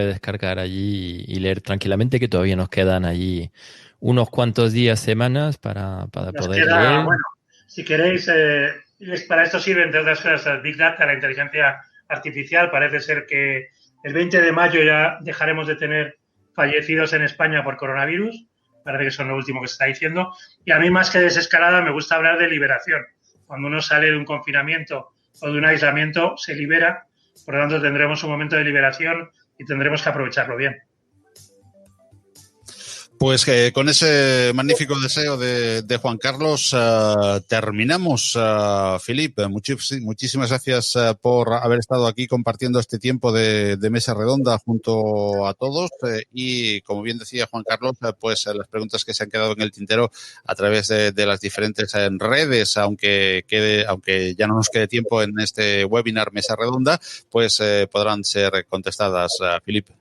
descargar allí y leer tranquilamente, que todavía nos quedan allí unos cuantos días, semanas para poder leer. Bueno, si queréis, para esto sirve, entre otras cosas, Big Data, la inteligencia artificial. Parece ser que el 20 de mayo ya dejaremos de tener fallecidos en España por coronavirus. Parece que eso es lo último que se está diciendo. Y a mí, más que desescalada, me gusta hablar de liberación. Cuando uno sale de un confinamiento o de un aislamiento, se libera. Por lo tanto, tendremos un momento de liberación y tendremos que aprovecharlo bien. Pues con ese magnífico deseo de Juan Carlos terminamos. Philippe, muchísimas gracias por haber estado aquí compartiendo este tiempo de mesa redonda junto a todos. Y como bien decía Juan Carlos, pues las preguntas que se han quedado en el tintero a través de las diferentes redes, aunque ya no nos quede tiempo en este webinar mesa redonda, pues podrán ser contestadas, Philippe.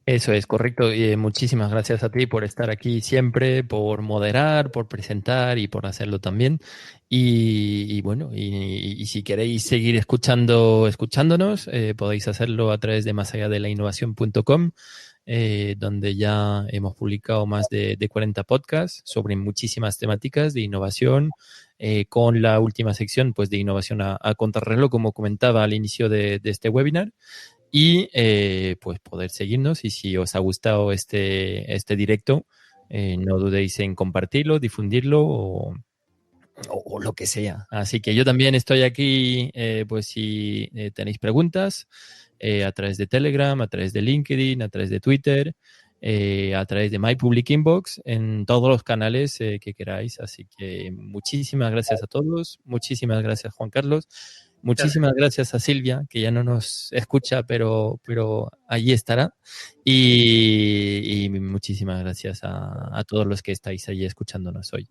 Eso es correcto. Muchísimas gracias a ti por estar aquí siempre, por moderar, por presentar y por hacerlo también. Y bueno, y si queréis seguir escuchándonos, podéis hacerlo a través de masalládelainnovación.com, donde ya hemos publicado más de 40 podcasts sobre muchísimas temáticas de innovación, con la última sección pues de innovación a contrarreloj, como comentaba al inicio de este webinar. Y pues poder seguirnos, y si os ha gustado este directo, no dudéis en compartirlo, difundirlo o lo que sea. Así que yo también estoy aquí, pues si tenéis preguntas, a través de Telegram, a través de LinkedIn, a través de Twitter, a través de My Public Inbox, en todos los canales que queráis. Así que muchísimas gracias a todos, muchísimas gracias Juan Carlos. Muchísimas gracias a Silvia, que ya no nos escucha, pero allí estará. Y muchísimas gracias a todos los que estáis allí escuchándonos hoy.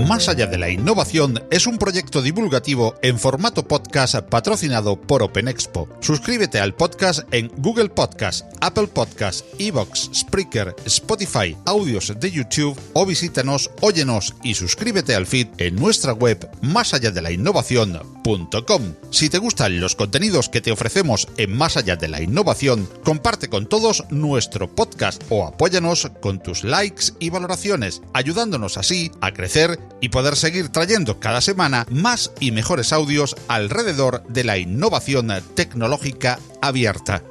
Más allá de la innovación es un proyecto divulgativo en formato podcast patrocinado por OpenExpo. Suscríbete al podcast en Google Podcast, Apple Podcast, iVoox, Spreaker, Spotify, audios de YouTube o visítanos, óyenos y suscríbete al feed en nuestra web masalládelainnovación.com. Si te gustan los contenidos que te ofrecemos en Más allá de la innovación, comparte con todos nuestro podcast o apóyanos con tus likes y valoraciones, ayudándonos así a crecer y poder seguir trayendo cada semana más y mejores audios alrededor de la innovación tecnológica abierta.